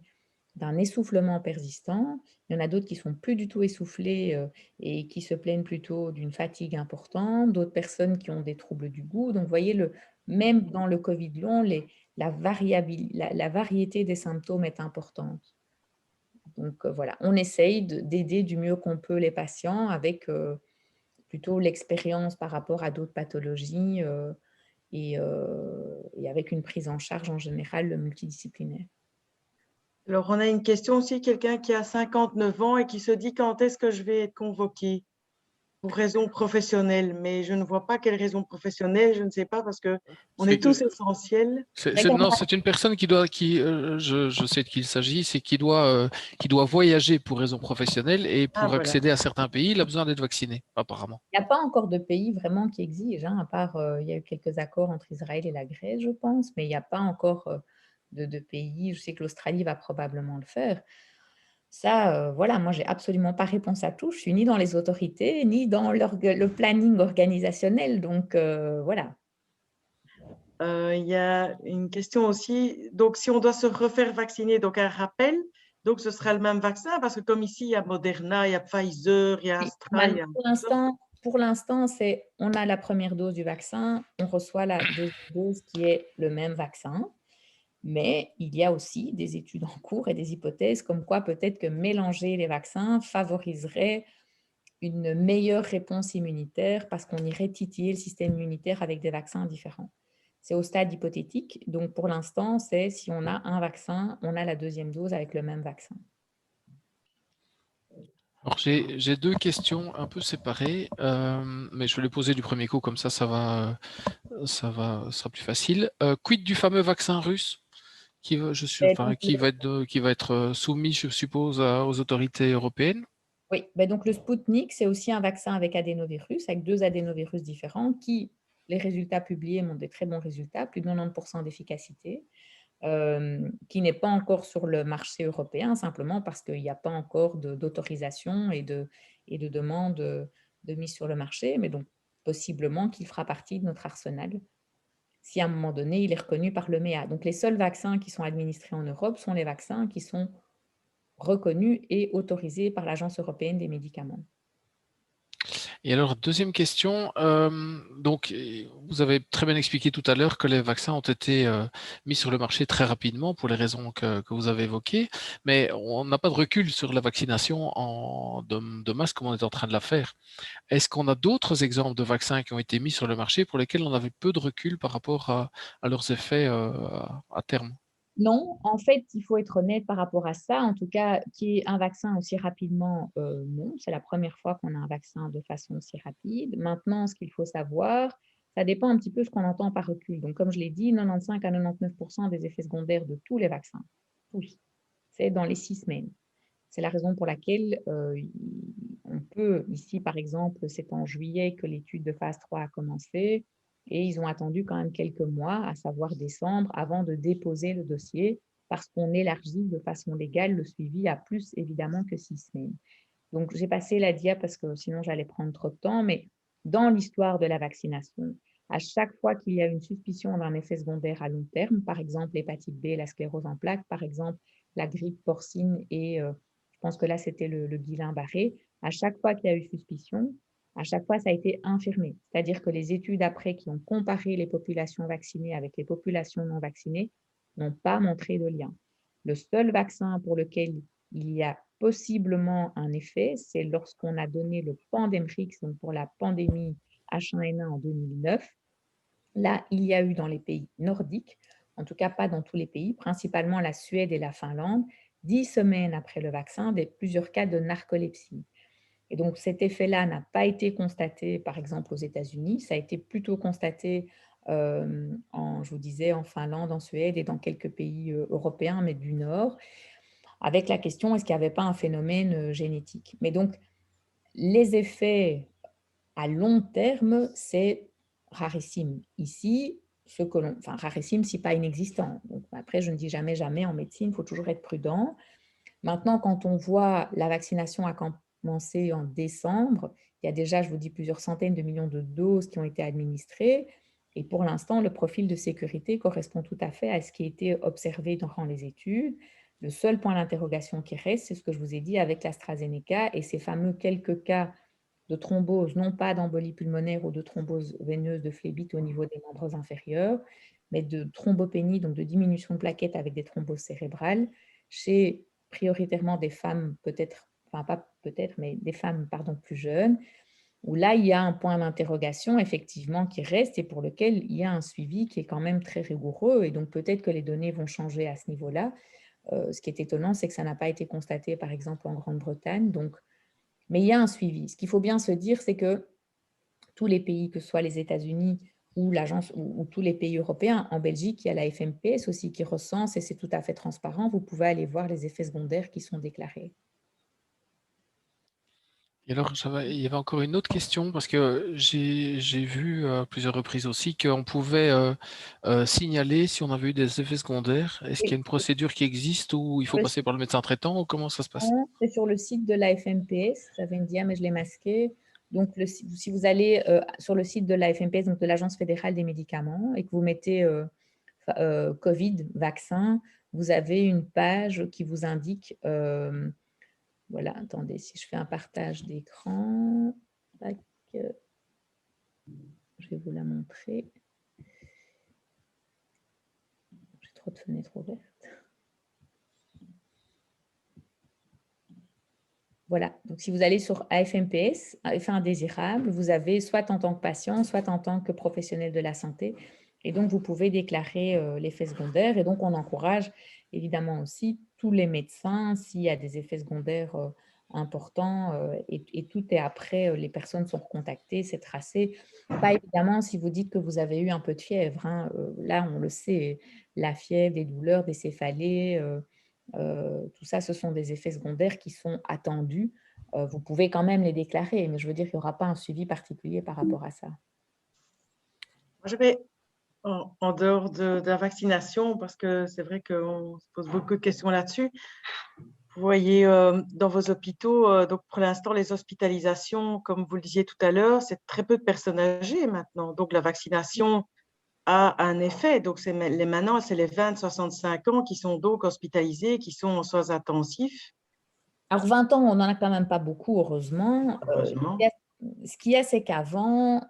d'un essoufflement persistant. Il y en a d'autres qui sont plus du tout essoufflés et qui se plaignent plutôt d'une fatigue importante. D'autres personnes qui ont des troubles du goût. Donc, vous voyez, même dans le Covid long, la variété des symptômes est importante. Donc, voilà, on essaye d'aider du mieux qu'on peut les patients avec plutôt l'expérience par rapport à d'autres pathologies et avec une prise en charge en général multidisciplinaire. Alors, on a une question aussi, quelqu'un qui a 59 ans et qui se dit quand est-ce que je vais être convoqué pour raison professionnelle, mais je ne vois pas quelle raison professionnelle, je ne sais pas parce que on est tous essentiels. Non, c'est une personne je sais de qui il s'agit, c'est qui doit voyager pour raison professionnelle et pour voilà. accéder à certains pays, il a besoin d'être vacciné, apparemment. Il n'y a pas encore de pays vraiment qui exigent, à part il y a eu quelques accords entre Israël et la Grèce, je pense, mais il n'y a pas encore de pays. Je sais que l'Australie va probablement le faire. Ça, voilà, moi, j'ai absolument pas réponse à tout. Je suis ni dans les autorités, ni dans le planning organisationnel. Donc, voilà. Il y a une question aussi. Donc, si on doit se refaire vacciner, donc un rappel, donc ce sera le même vaccin parce que comme ici, il y a Moderna, il y a Pfizer, il y a Astra. Pour l'instant, on a la première dose du vaccin, on reçoit la deuxième dose qui est le même vaccin. Mais il y a aussi des études en cours et des hypothèses comme quoi peut-être que mélanger les vaccins favoriserait une meilleure réponse immunitaire parce qu'on irait titiller le système immunitaire avec des vaccins différents. C'est au stade hypothétique. Donc, pour l'instant, c'est si on a un vaccin, on a la deuxième dose avec le même vaccin. Alors, j'ai deux questions un peu séparées, mais je vais les poser du premier coup, comme ça sera plus facile. Quid du fameux vaccin russe qui va être soumis, je suppose, aux autorités européennes? Oui, donc le Sputnik, c'est aussi un vaccin avec adénovirus, avec 2 adénovirus différents qui, les résultats publiés montrent des très bons résultats, plus de 90% d'efficacité, qui n'est pas encore sur le marché européen, simplement parce qu'il n'y a pas encore d'autorisation et de demande de mise sur le marché, mais donc possiblement qu'il fera partie de notre arsenal si à un moment donné, il est reconnu par le MEA. Donc les seuls vaccins qui sont administrés en Europe sont les vaccins qui sont reconnus et autorisés par l'Agence européenne des médicaments. Et alors, deuxième question, donc vous avez très bien expliqué tout à l'heure que les vaccins ont été mis sur le marché très rapidement pour les raisons que vous avez évoquées, mais on n'a pas de recul sur la vaccination de masse comme on est en train de la faire. Est-ce qu'on a d'autres exemples de vaccins qui ont été mis sur le marché pour lesquels on avait peu de recul par rapport à leurs effets à terme? Non, en fait, il faut être honnête par rapport à ça. En tout cas, qu'il y ait un vaccin aussi rapidement, non. C'est la première fois qu'on a un vaccin de façon aussi rapide. Maintenant, ce qu'il faut savoir, ça dépend un petit peu de ce qu'on entend par recul. Donc, comme je l'ai dit, 95 à 99% des effets secondaires de tous les vaccins, tous, c'est dans les 6 semaines. C'est la raison pour laquelle on peut, ici par exemple, c'est en juillet que l'étude de phase 3 a commencé et ils ont attendu quand même quelques mois, à savoir décembre, avant de déposer le dossier parce qu'on élargit de façon légale le suivi à plus évidemment que 6 semaines. Donc j'ai passé la dia parce que sinon j'allais prendre trop de temps, mais dans l'histoire de la vaccination, à chaque fois qu'il y a une suspicion d'un effet secondaire à long terme, par exemple l'hépatite B, la sclérose en plaques, par exemple la grippe porcine et je pense que là c'était le Guillain-Barré, à chaque fois qu'il y a eu suspicion, à chaque fois ça a été infirmé. C'est-à-dire que les études après qui ont comparé les populations vaccinées avec les populations non vaccinées n'ont pas montré de lien. Le seul vaccin pour lequel il y a possiblement un effet, c'est lorsqu'on a donné le Pandemrix, donc pour la pandémie H1N1 en 2009. Là, il y a eu dans les pays nordiques, en tout cas pas dans tous les pays, principalement la Suède et la Finlande, 10 semaines après le vaccin, plusieurs cas de narcolepsie. Et donc cet effet-là n'a pas été constaté, par exemple, aux États-Unis. Ça a été plutôt constaté, je vous disais, en Finlande, en Suède et dans quelques pays européens, mais du Nord. avec la question, est-ce qu'il n'y avait pas un phénomène génétique? Mais donc, les effets à long terme, c'est rarissime. Ici, enfin, rarissime, si pas inexistant. Donc, après, je ne dis jamais, jamais en médecine, il faut toujours être prudent. Maintenant, quand on voit la vaccination a commencé en décembre, il y a déjà, je vous dis, plusieurs centaines de millions de doses qui ont été administrées. Et pour l'instant, le profil de sécurité correspond tout à fait à ce qui a été observé durant les études. Le seul point d'interrogation qui reste, c'est ce que je vous ai dit avec l'AstraZeneca et ces fameux quelques cas de thrombose, non pas d'embolie pulmonaire ou de thrombose veineuse de phlébite au niveau des membres inférieurs, mais de thrombopénie, donc de diminution de plaquettes avec des thromboses cérébrales, chez prioritairement des femmes, peut-être, enfin pas peut-être, mais des femmes, pardon, plus jeunes, où là, il y a un point d'interrogation, effectivement, qui reste et pour lequel il y a un suivi qui est quand même très rigoureux. Et donc, peut-être que les données vont changer à ce niveau-là. Ce qui est étonnant, c'est que ça n'a pas été constaté, par exemple, en Grande-Bretagne. Donc, mais il y a un suivi. Ce qu'il faut bien se dire, c'est que tous les pays, que ce soit les États-Unis ou l'agence ou tous les pays européens, en Belgique, il y a la FMPS aussi qui recense et c'est tout à fait transparent. Vous pouvez aller voir les effets secondaires qui sont déclarés. Et alors, il y avait encore une autre question, parce que j'ai vu à plusieurs reprises aussi qu'on pouvait signaler si on avait eu des effets secondaires. Est-ce qu'il y a une procédure qui existe ou il faut passer par le médecin traitant ou comment ça se passe? C'est sur le site de la FMPS. J'avais une dia, mais je l'ai masqué. Donc, si vous allez sur le site de la FMPS, donc de l'Agence fédérale des médicaments, et que vous mettez Covid, vaccin, vous avez une page qui vous indique... voilà, attendez, si je fais un partage d'écran, je vais vous la montrer. J'ai trop de fenêtres ouvertes. Voilà, donc si vous allez sur AFMPS, effet indésirable, vous avez soit en tant que patient, soit en tant que professionnel de la santé. Et donc, vous pouvez déclarer l'effet secondaire. Et donc, on encourage évidemment aussi tous les médecins, s'il y a des effets secondaires importants, et tout est après, les personnes sont recontactées, c'est tracé. Pas évidemment si vous dites que vous avez eu un peu de fièvre. Hein, là, on le sait, la fièvre, des douleurs, des céphalées, tout ça, ce sont des effets secondaires qui sont attendus. Vous pouvez quand même les déclarer, mais je veux dire qu'il n'y aura pas un suivi particulier par rapport à ça. Je vais, en dehors de la vaccination, parce que c'est vrai qu'on se pose beaucoup de questions là-dessus. Vous voyez dans vos hôpitaux, donc pour l'instant, les hospitalisations, comme vous le disiez tout à l'heure, c'est très peu de personnes âgées maintenant. Donc la vaccination a un effet. Donc maintenant, c'est les 20-65 ans qui sont donc hospitalisés, qui sont en soins intensifs. Alors 20 ans, on n'en a quand même pas beaucoup, heureusement. Heureusement. Ce qu'il y a, c'est qu'avant,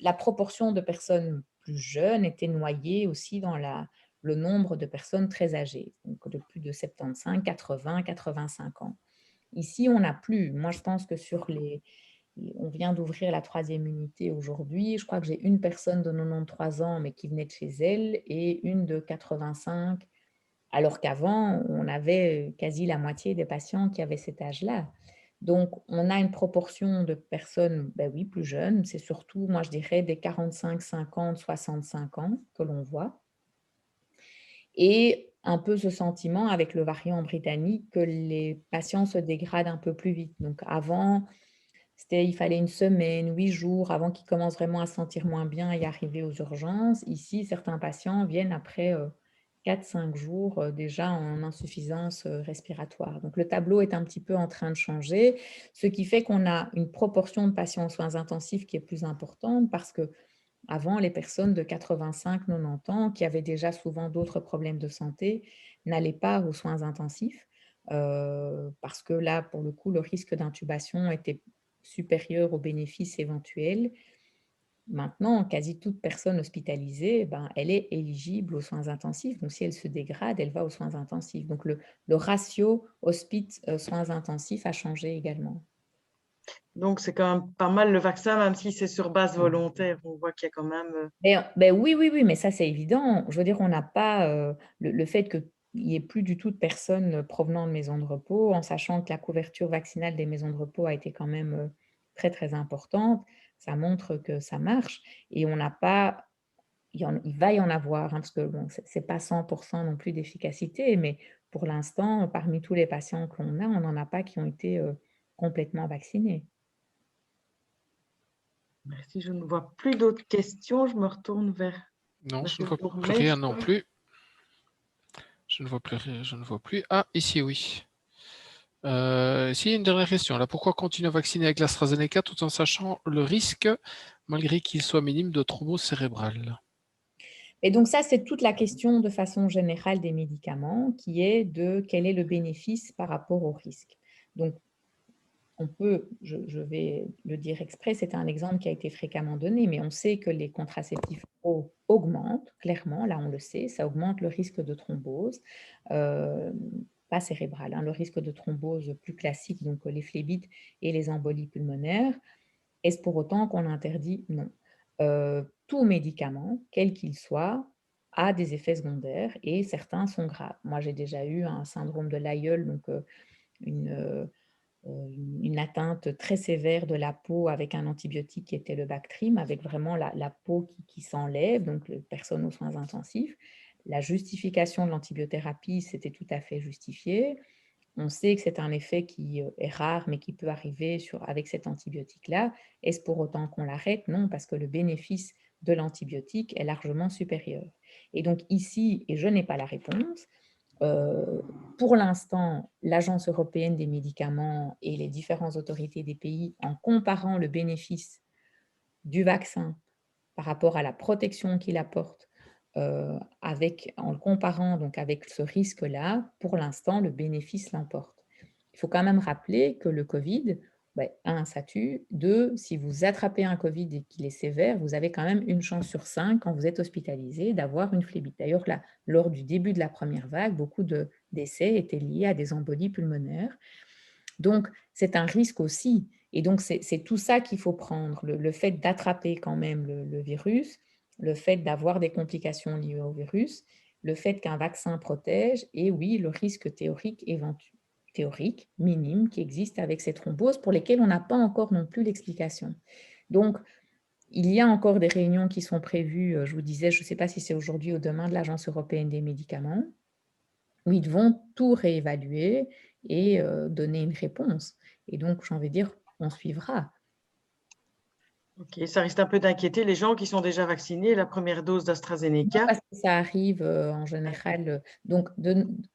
la proportion de personnes plus jeunes était noyée aussi dans le nombre de personnes très âgées, donc de plus de 75, 80, 85 ans. Ici, on n'a plus. Moi, je pense que on vient d'ouvrir la 3e unité aujourd'hui. Je crois que j'ai une personne de 93 ans, mais qui venait de chez elle, et une de 85, alors qu'avant, on avait quasi la moitié des patients qui avaient cet âge-là. Donc, on a une proportion de personnes, ben oui, plus jeunes. C'est surtout, moi, je dirais, des 45, 50, 65 ans que l'on voit. Et un peu ce sentiment avec le variant britannique que les patients se dégradent un peu plus vite. Donc, avant, il fallait une semaine, 8 jours avant qu'ils commencent vraiment à se sentir moins bien et arriver aux urgences. Ici, certains patients viennent après 4-5 jours déjà en insuffisance respiratoire. Donc, le tableau est un petit peu en train de changer, ce qui fait qu'on a une proportion de patients en soins intensifs qui est plus importante parce que avant, les personnes de 85-90 ans qui avaient déjà souvent d'autres problèmes de santé n'allaient pas aux soins intensifs parce que là, pour le coup, le risque d'intubation était supérieur aux bénéfices éventuels. Maintenant, quasi toute personne hospitalisée, elle est éligible aux soins intensifs. Donc, si elle se dégrade, elle va aux soins intensifs. Donc, le ratio hospice-soins intensifs a changé également. Donc, c'est quand même pas mal le vaccin, même si c'est sur base volontaire. On voit qu'il y a quand même… Oui, mais ça, c'est évident. Je veux dire, on n'a pas le fait qu'il n'y ait plus du tout de personnes provenant de maisons de repos, en sachant que la couverture vaccinale des maisons de repos a été quand même très, très importante. Ça montre que ça marche. Et on n'a pas il va y en avoir, hein, parce que bon, ce n'est pas 100% non plus d'efficacité, mais pour l'instant, parmi tous les patients que l'on a, on n'en a pas qui ont été complètement vaccinés. Merci, je ne vois plus d'autres questions. Je me retourne vers Non, je Monsieur ne vois le plus rien non bourgmestre. plus. Je ne vois plus rien, je ne vois plus. Ah, ici, oui. Ici, il y a une dernière question. Là, pourquoi continuer à vacciner avec l'AstraZeneca tout en sachant le risque, malgré qu'il soit minime, de thrombose cérébrale? Et donc ça, c'est toute la question de façon générale des médicaments, qui est de quel est le bénéfice par rapport au risque. Donc, on peut, je vais le dire exprès, c'est un exemple qui a été fréquemment donné, mais on sait que les contraceptifs oraux augmentent, clairement, là on le sait, ça augmente le risque de thrombose, pas cérébrale, hein, le risque de thrombose plus classique, donc les phlébites et les embolies pulmonaires. Est-ce pour autant qu'on interdit? Non. Tout médicament, quel qu'il soit, a des effets secondaires et certains sont graves. Moi, j'ai déjà eu un syndrome de Lyell, donc une atteinte très sévère de la peau avec un antibiotique qui était le Bactrim, avec vraiment la peau qui s'enlève, donc personne aux soins intensifs. La justification de l'antibiothérapie, c'était tout à fait justifié. On sait que c'est un effet qui est rare, mais qui peut arriver avec cet antibiotique-là. Est-ce pour autant qu'on l'arrête? Non, parce que le bénéfice de l'antibiotique est largement supérieur. Et donc ici, et je n'ai pas la réponse, pour l'instant, l'Agence européenne des médicaments et les différentes autorités des pays, en comparant le bénéfice du vaccin par rapport à la protection qu'il apporte, en le comparant donc avec ce risque-là, pour l'instant, le bénéfice l'emporte. Il faut quand même rappeler que le Covid, un, ça tue. Deux, si vous attrapez un Covid et qu'il est sévère, vous avez quand même une chance sur 5 quand vous êtes hospitalisé d'avoir une phlébite. D'ailleurs, lors du début de la première vague, beaucoup d'essais étaient liés à des embolies pulmonaires. Donc, c'est un risque aussi. Et donc, c'est tout ça qu'il faut prendre. Le fait d'attraper quand même le virus, le fait d'avoir des complications liées au virus, le fait qu'un vaccin protège, et oui, le risque théorique minime qui existe avec ces thromboses pour lesquelles on n'a pas encore non plus l'explication. Donc, il y a encore des réunions qui sont prévues, je vous disais, je ne sais pas si c'est aujourd'hui ou demain, de l'Agence européenne des médicaments, où ils vont tout réévaluer et donner une réponse. Et donc, j'ai envie de dire, on suivra. Ok, ça risque un peu d'inquiéter les gens qui sont déjà vaccinés, la première dose d'AstraZeneca. Parce que ça arrive en général. Donc,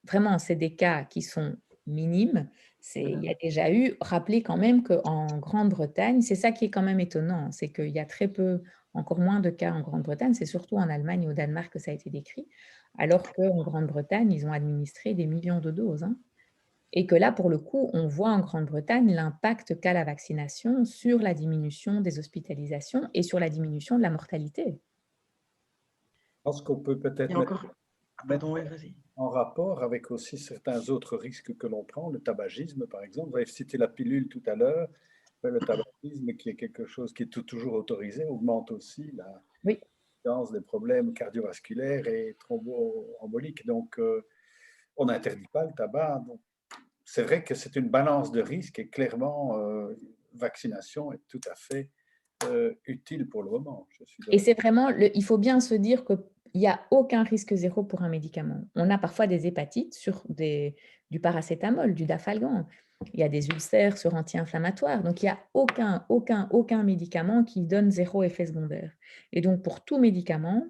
vraiment, c'est des cas qui sont minimes. Il y a déjà eu, rappelez quand même qu'en Grande-Bretagne, c'est ça qui est quand même étonnant, c'est qu'il y a très peu, encore moins de cas en Grande-Bretagne, c'est surtout en Allemagne et au Danemark que ça a été décrit, alors qu'en Grande-Bretagne, ils ont administré des millions de doses. Hein. Et que là, pour le coup, on voit en Grande-Bretagne l'impact qu'a la vaccination sur la diminution des hospitalisations et sur la diminution de la mortalité. Je pense qu'on peut peut-être mettre en rapport avec aussi certains autres risques que l'on prend, le tabagisme par exemple. Vous avez cité la pilule tout à l'heure. Le tabagisme, qui est quelque chose qui est toujours autorisé, augmente aussi la incidence des problèmes cardiovasculaires et thromboemboliques. Donc, on n'interdit pas le tabac. C'est vrai que c'est une balance de risque et clairement, vaccination est tout à fait utile pour le moment. Et c'est vraiment, il faut bien se dire qu'il n'y a aucun risque zéro pour un médicament. On a parfois des hépatites sur du paracétamol, du dafalgan. Il y a des ulcères sur anti-inflammatoires. Donc, il n'y a aucun médicament qui donne zéro effet secondaire. Et donc, pour tout médicament,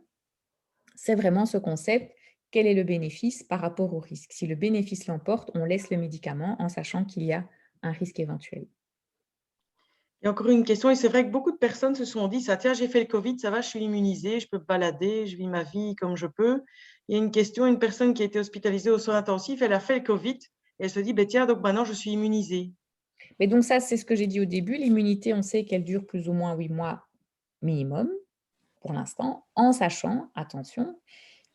c'est vraiment ce concept, quel est le bénéfice par rapport au risque. Si le bénéfice l'emporte, on laisse le médicament en sachant qu'il y a un risque éventuel. Il y a encore une question, et c'est vrai que beaucoup de personnes se sont dit, ça, tiens, j'ai fait le Covid, ça va, je suis immunisée, je peux me balader, je vis ma vie comme je peux. Il y a une question, une personne qui a été hospitalisée aux soins intensifs, elle a fait le Covid, et elle se dit, tiens, donc maintenant, je suis immunisée. Mais donc ça, c'est ce que j'ai dit au début, l'immunité, on sait qu'elle dure plus ou moins 8 mois minimum, pour l'instant, en sachant, attention,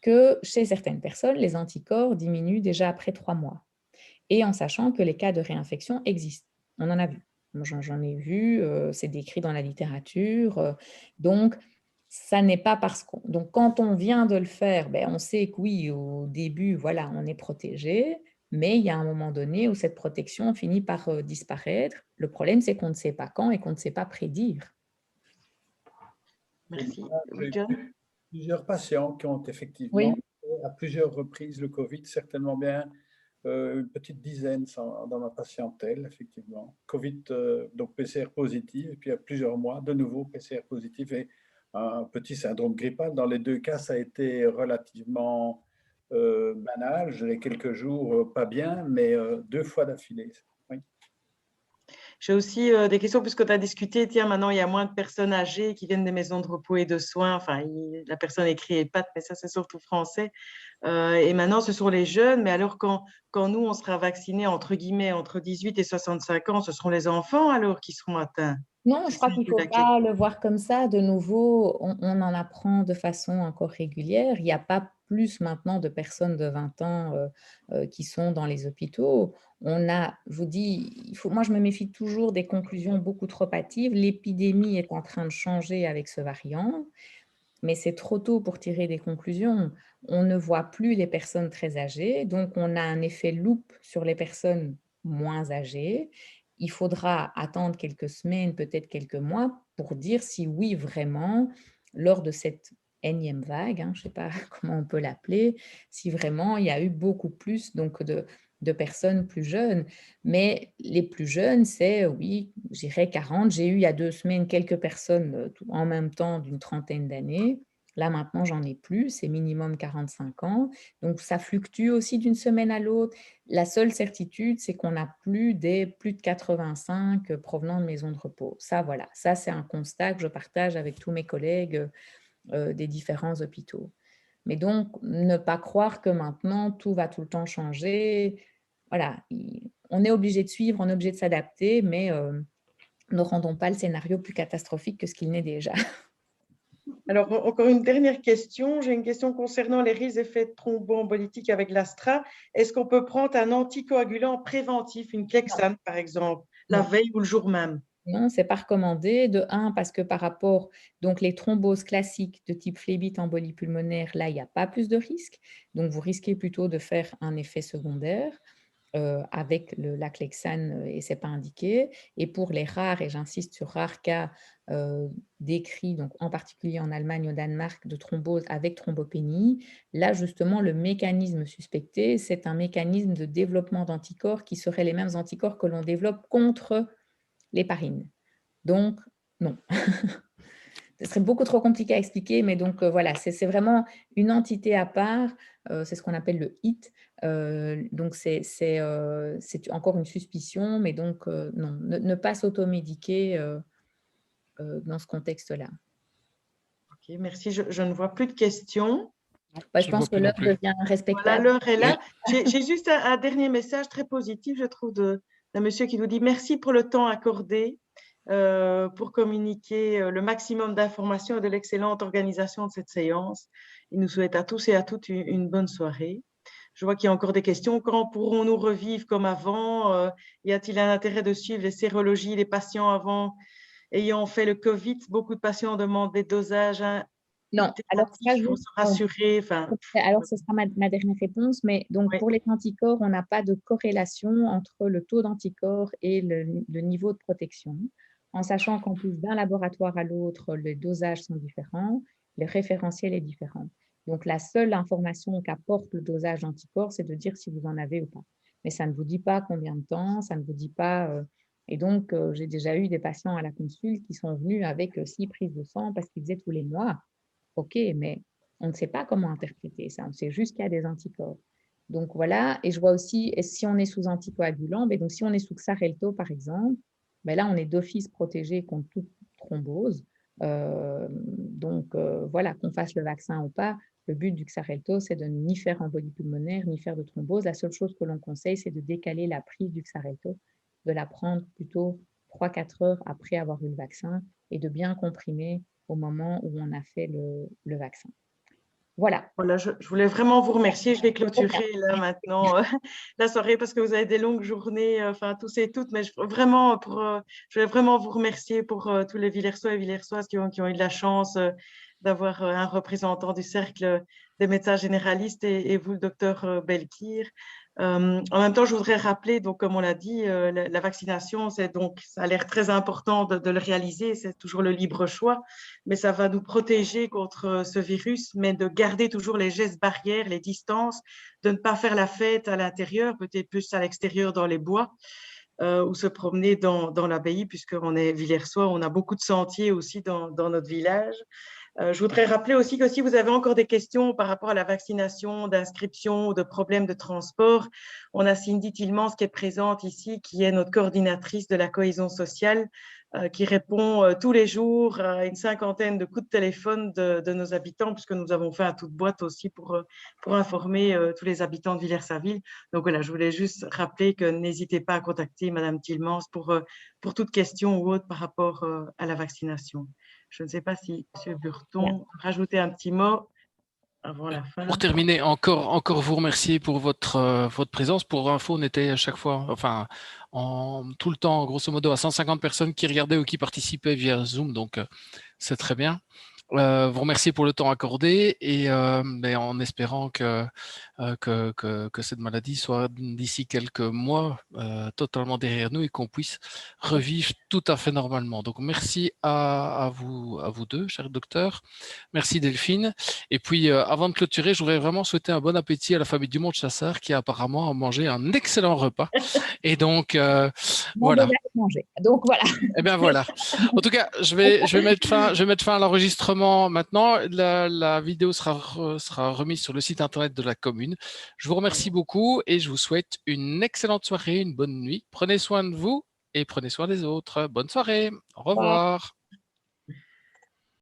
que chez certaines personnes, les anticorps diminuent déjà après 3 mois, et en sachant que les cas de réinfection existent. On en a vu. J'en ai vu, c'est décrit dans la littérature. Donc, ça n'est pas parce qu'on... Donc, quand on vient de le faire, on sait que oui, au début, voilà, on est protégé, mais il y a un moment donné où cette protection finit par disparaître. Le problème, c'est qu'on ne sait pas quand et qu'on ne sait pas prédire. Merci. plusieurs patients qui ont effectivement Oui. à plusieurs reprises le Covid, certainement bien une petite dizaine dans ma patientèle, effectivement. Covid, donc PCR positif, et puis à plusieurs mois, de nouveau PCR positif et un petit syndrome grippal. Dans les deux cas, ça a été relativement banal. Je l'ai quelques jours pas bien, mais 2 fois d'affilée. Oui. J'ai aussi des questions, puisque tu as discuté, tiens, maintenant il y a moins de personnes âgées qui viennent des maisons de repos et de soins. Enfin, la personne écrit EHPAD, mais ça c'est surtout français. Et maintenant, ce sont les jeunes. Mais alors, quand nous, on sera vaccinés, entre guillemets, entre 18 et 65 ans, ce seront les enfants alors qui seront atteints. Non, je C'est ça crois qu'il ne faut la question. pas le voir comme ça. De nouveau, on en apprend de façon encore régulière. Il n'y a pas plus maintenant de personnes de 20 ans qui sont dans les hôpitaux. Je vous dis, moi je me méfie toujours des conclusions beaucoup trop hâtives. L'épidémie est en train de changer avec ce variant, mais c'est trop tôt pour tirer des conclusions. On ne voit plus les personnes très âgées, donc on a un effet loupe sur les personnes moins âgées. Il faudra attendre quelques semaines, peut-être quelques mois, pour dire si oui, vraiment, lors de cette énième vague, je ne sais pas comment on peut l'appeler, si vraiment il y a eu beaucoup plus donc, de personnes plus jeunes. Mais les plus jeunes, c'est, oui, je dirais 40. J'ai eu il y a 2 semaines quelques personnes en même temps d'une trentaine d'années. Là, maintenant, j'en ai plus, c'est minimum 45 ans. Donc, ça fluctue aussi d'une semaine à l'autre. La seule certitude, c'est qu'on n'a plus des plus de 85 provenant de maisons de repos. Ça, voilà, ça, c'est un constat que je partage avec tous mes collègues des différents hôpitaux. Mais donc, ne pas croire que maintenant, tout va tout le temps changer. Voilà, on est obligé de suivre, on est obligé de s'adapter, mais ne rendons pas le scénario plus catastrophique que ce qu'il n'est déjà. Alors, encore une dernière question. J'ai une question concernant les risques d'effets thromboemboliques avec l'Astra. Est-ce qu'on peut prendre un anticoagulant préventif, une Clexane par exemple, la Non. veille ou le jour même? Non, ce n'est pas recommandé. De un, parce que par rapport, donc les thromboses classiques de type phlébite, embolie pulmonaire, là, il n'y a pas plus de risque. Donc, vous risquez plutôt de faire un effet secondaire avec la Clexane et ce n'est pas indiqué. Et pour les rares, et j'insiste sur rares cas décrits, donc en particulier en Allemagne, au Danemark, de thrombose avec thrombopénie, là, justement, le mécanisme suspecté, c'est un mécanisme de développement d'anticorps qui seraient les mêmes anticorps que l'on développe contre l'héparine. Donc, non. Ce serait beaucoup trop compliqué à expliquer, mais donc voilà, c'est vraiment une entité à part. C'est ce qu'on appelle le HIT. Donc, c'est encore une suspicion, mais donc non, ne pas s'automédiquer dans ce contexte-là. Ok, merci. Je ne vois plus de questions. Je pense que l'heure devient respectable. Voilà, l'heure est là. J'ai juste un dernier message très positif, je trouve, d'un monsieur qui nous dit « Merci pour le temps accordé pour communiquer le maximum d'informations et de l'excellente organisation de cette séance. Il nous souhaite à tous et à toutes une bonne soirée. » Je vois qu'il y a encore des questions. Quand pourrons-nous revivre comme avant? Y a-t-il un intérêt de suivre les sérologies des patients avant ayant fait le Covid? Beaucoup de patients demandent des dosages non, alors ça, pour se rassurer. Alors, ce sera ma dernière réponse, mais donc pour les anticorps, on n'a pas de corrélation entre le taux d'anticorps et le niveau de protection, en sachant qu'en plus d'un laboratoire à l'autre, les dosages sont différents, le référentiel est différent. Donc, la seule information qu'apporte le dosage d'anticorps, c'est de dire si vous en avez ou pas. Mais ça ne vous dit pas combien de temps, ça ne vous dit pas… Et donc, j'ai déjà eu des patients à la consulte qui sont venus avec 6 prises de sang parce qu'ils faisaient tous les mois. OK, mais on ne sait pas comment interpréter ça. On sait juste qu'il y a des anticorps. Donc voilà, et je vois aussi, si on est sous anticoagulant, donc si on est sous Xarelto par exemple, là on est d'office protégé contre toute thrombose. Voilà, qu'on fasse le vaccin ou pas, le but du Xarelto, c'est de ni faire embolie pulmonaire, ni faire de thrombose. La seule chose que l'on conseille, c'est de décaler la prise du Xarelto, de la prendre plutôt 3-4 heures après avoir eu le vaccin et de bien comprimer au moment où on a fait le vaccin. Voilà. Voilà, je voulais vraiment vous remercier. Je vais clôturer là maintenant la soirée parce que vous avez des longues journées, enfin tous et toutes, mais je voulais vraiment vous remercier pour tous les Villersois et Villersoises qui ont eu de la chance d'avoir un représentant du cercle des médecins généralistes et vous, le docteur Belkir. En même temps, je voudrais rappeler, donc, comme on l'a dit, la vaccination, donc, ça a l'air très important de le réaliser, c'est toujours le libre choix, mais ça va nous protéger contre ce virus, mais de garder toujours les gestes barrières, les distances, de ne pas faire la fête à l'intérieur, peut-être plus à l'extérieur dans les bois. Ou se promener dans l'abbaye, puisqu'on est Villersois, on a beaucoup de sentiers aussi dans notre village. Je voudrais rappeler aussi que si vous avez encore des questions par rapport à la vaccination, d'inscription ou de problèmes de transport, on a Cindy Tillemans qui est présente ici, qui est notre coordinatrice de la cohésion sociale, qui répond tous les jours à une cinquantaine de coups de téléphone de nos habitants, puisque nous avons fait un toute boîte aussi pour informer tous les habitants de Villers-Saville. Donc voilà, je voulais juste rappeler que n'hésitez pas à contacter Madame Tillemans pour toute question ou autre par rapport à la vaccination. Je ne sais pas si M. Burton rajouter un petit mot avant la fin. Pour terminer, encore vous remercier pour votre présence. Pour info, on était à chaque fois, enfin, tout le temps, grosso modo, à 150 personnes qui regardaient ou qui participaient via Zoom, donc c'est très bien. Vous remercier pour le temps accordé et en espérant que cette maladie soit d'ici quelques mois totalement derrière nous et qu'on puisse revivre tout à fait normalement. Donc merci à vous deux, chers docteurs. Merci Delphine. Et puis avant de clôturer, je voudrais vraiment souhaiter un bon appétit à la famille Dumont-Chassard qui apparemment a mangé un excellent repas. Et donc voilà. Donc voilà. Eh bien voilà. En tout cas, je vais mettre fin à l'enregistrement maintenant. La vidéo sera remise sur le site internet de la commune. Je vous remercie beaucoup et je vous souhaite une excellente soirée, une bonne nuit. Prenez soin de vous et prenez soin des autres. Bonne soirée. Au revoir.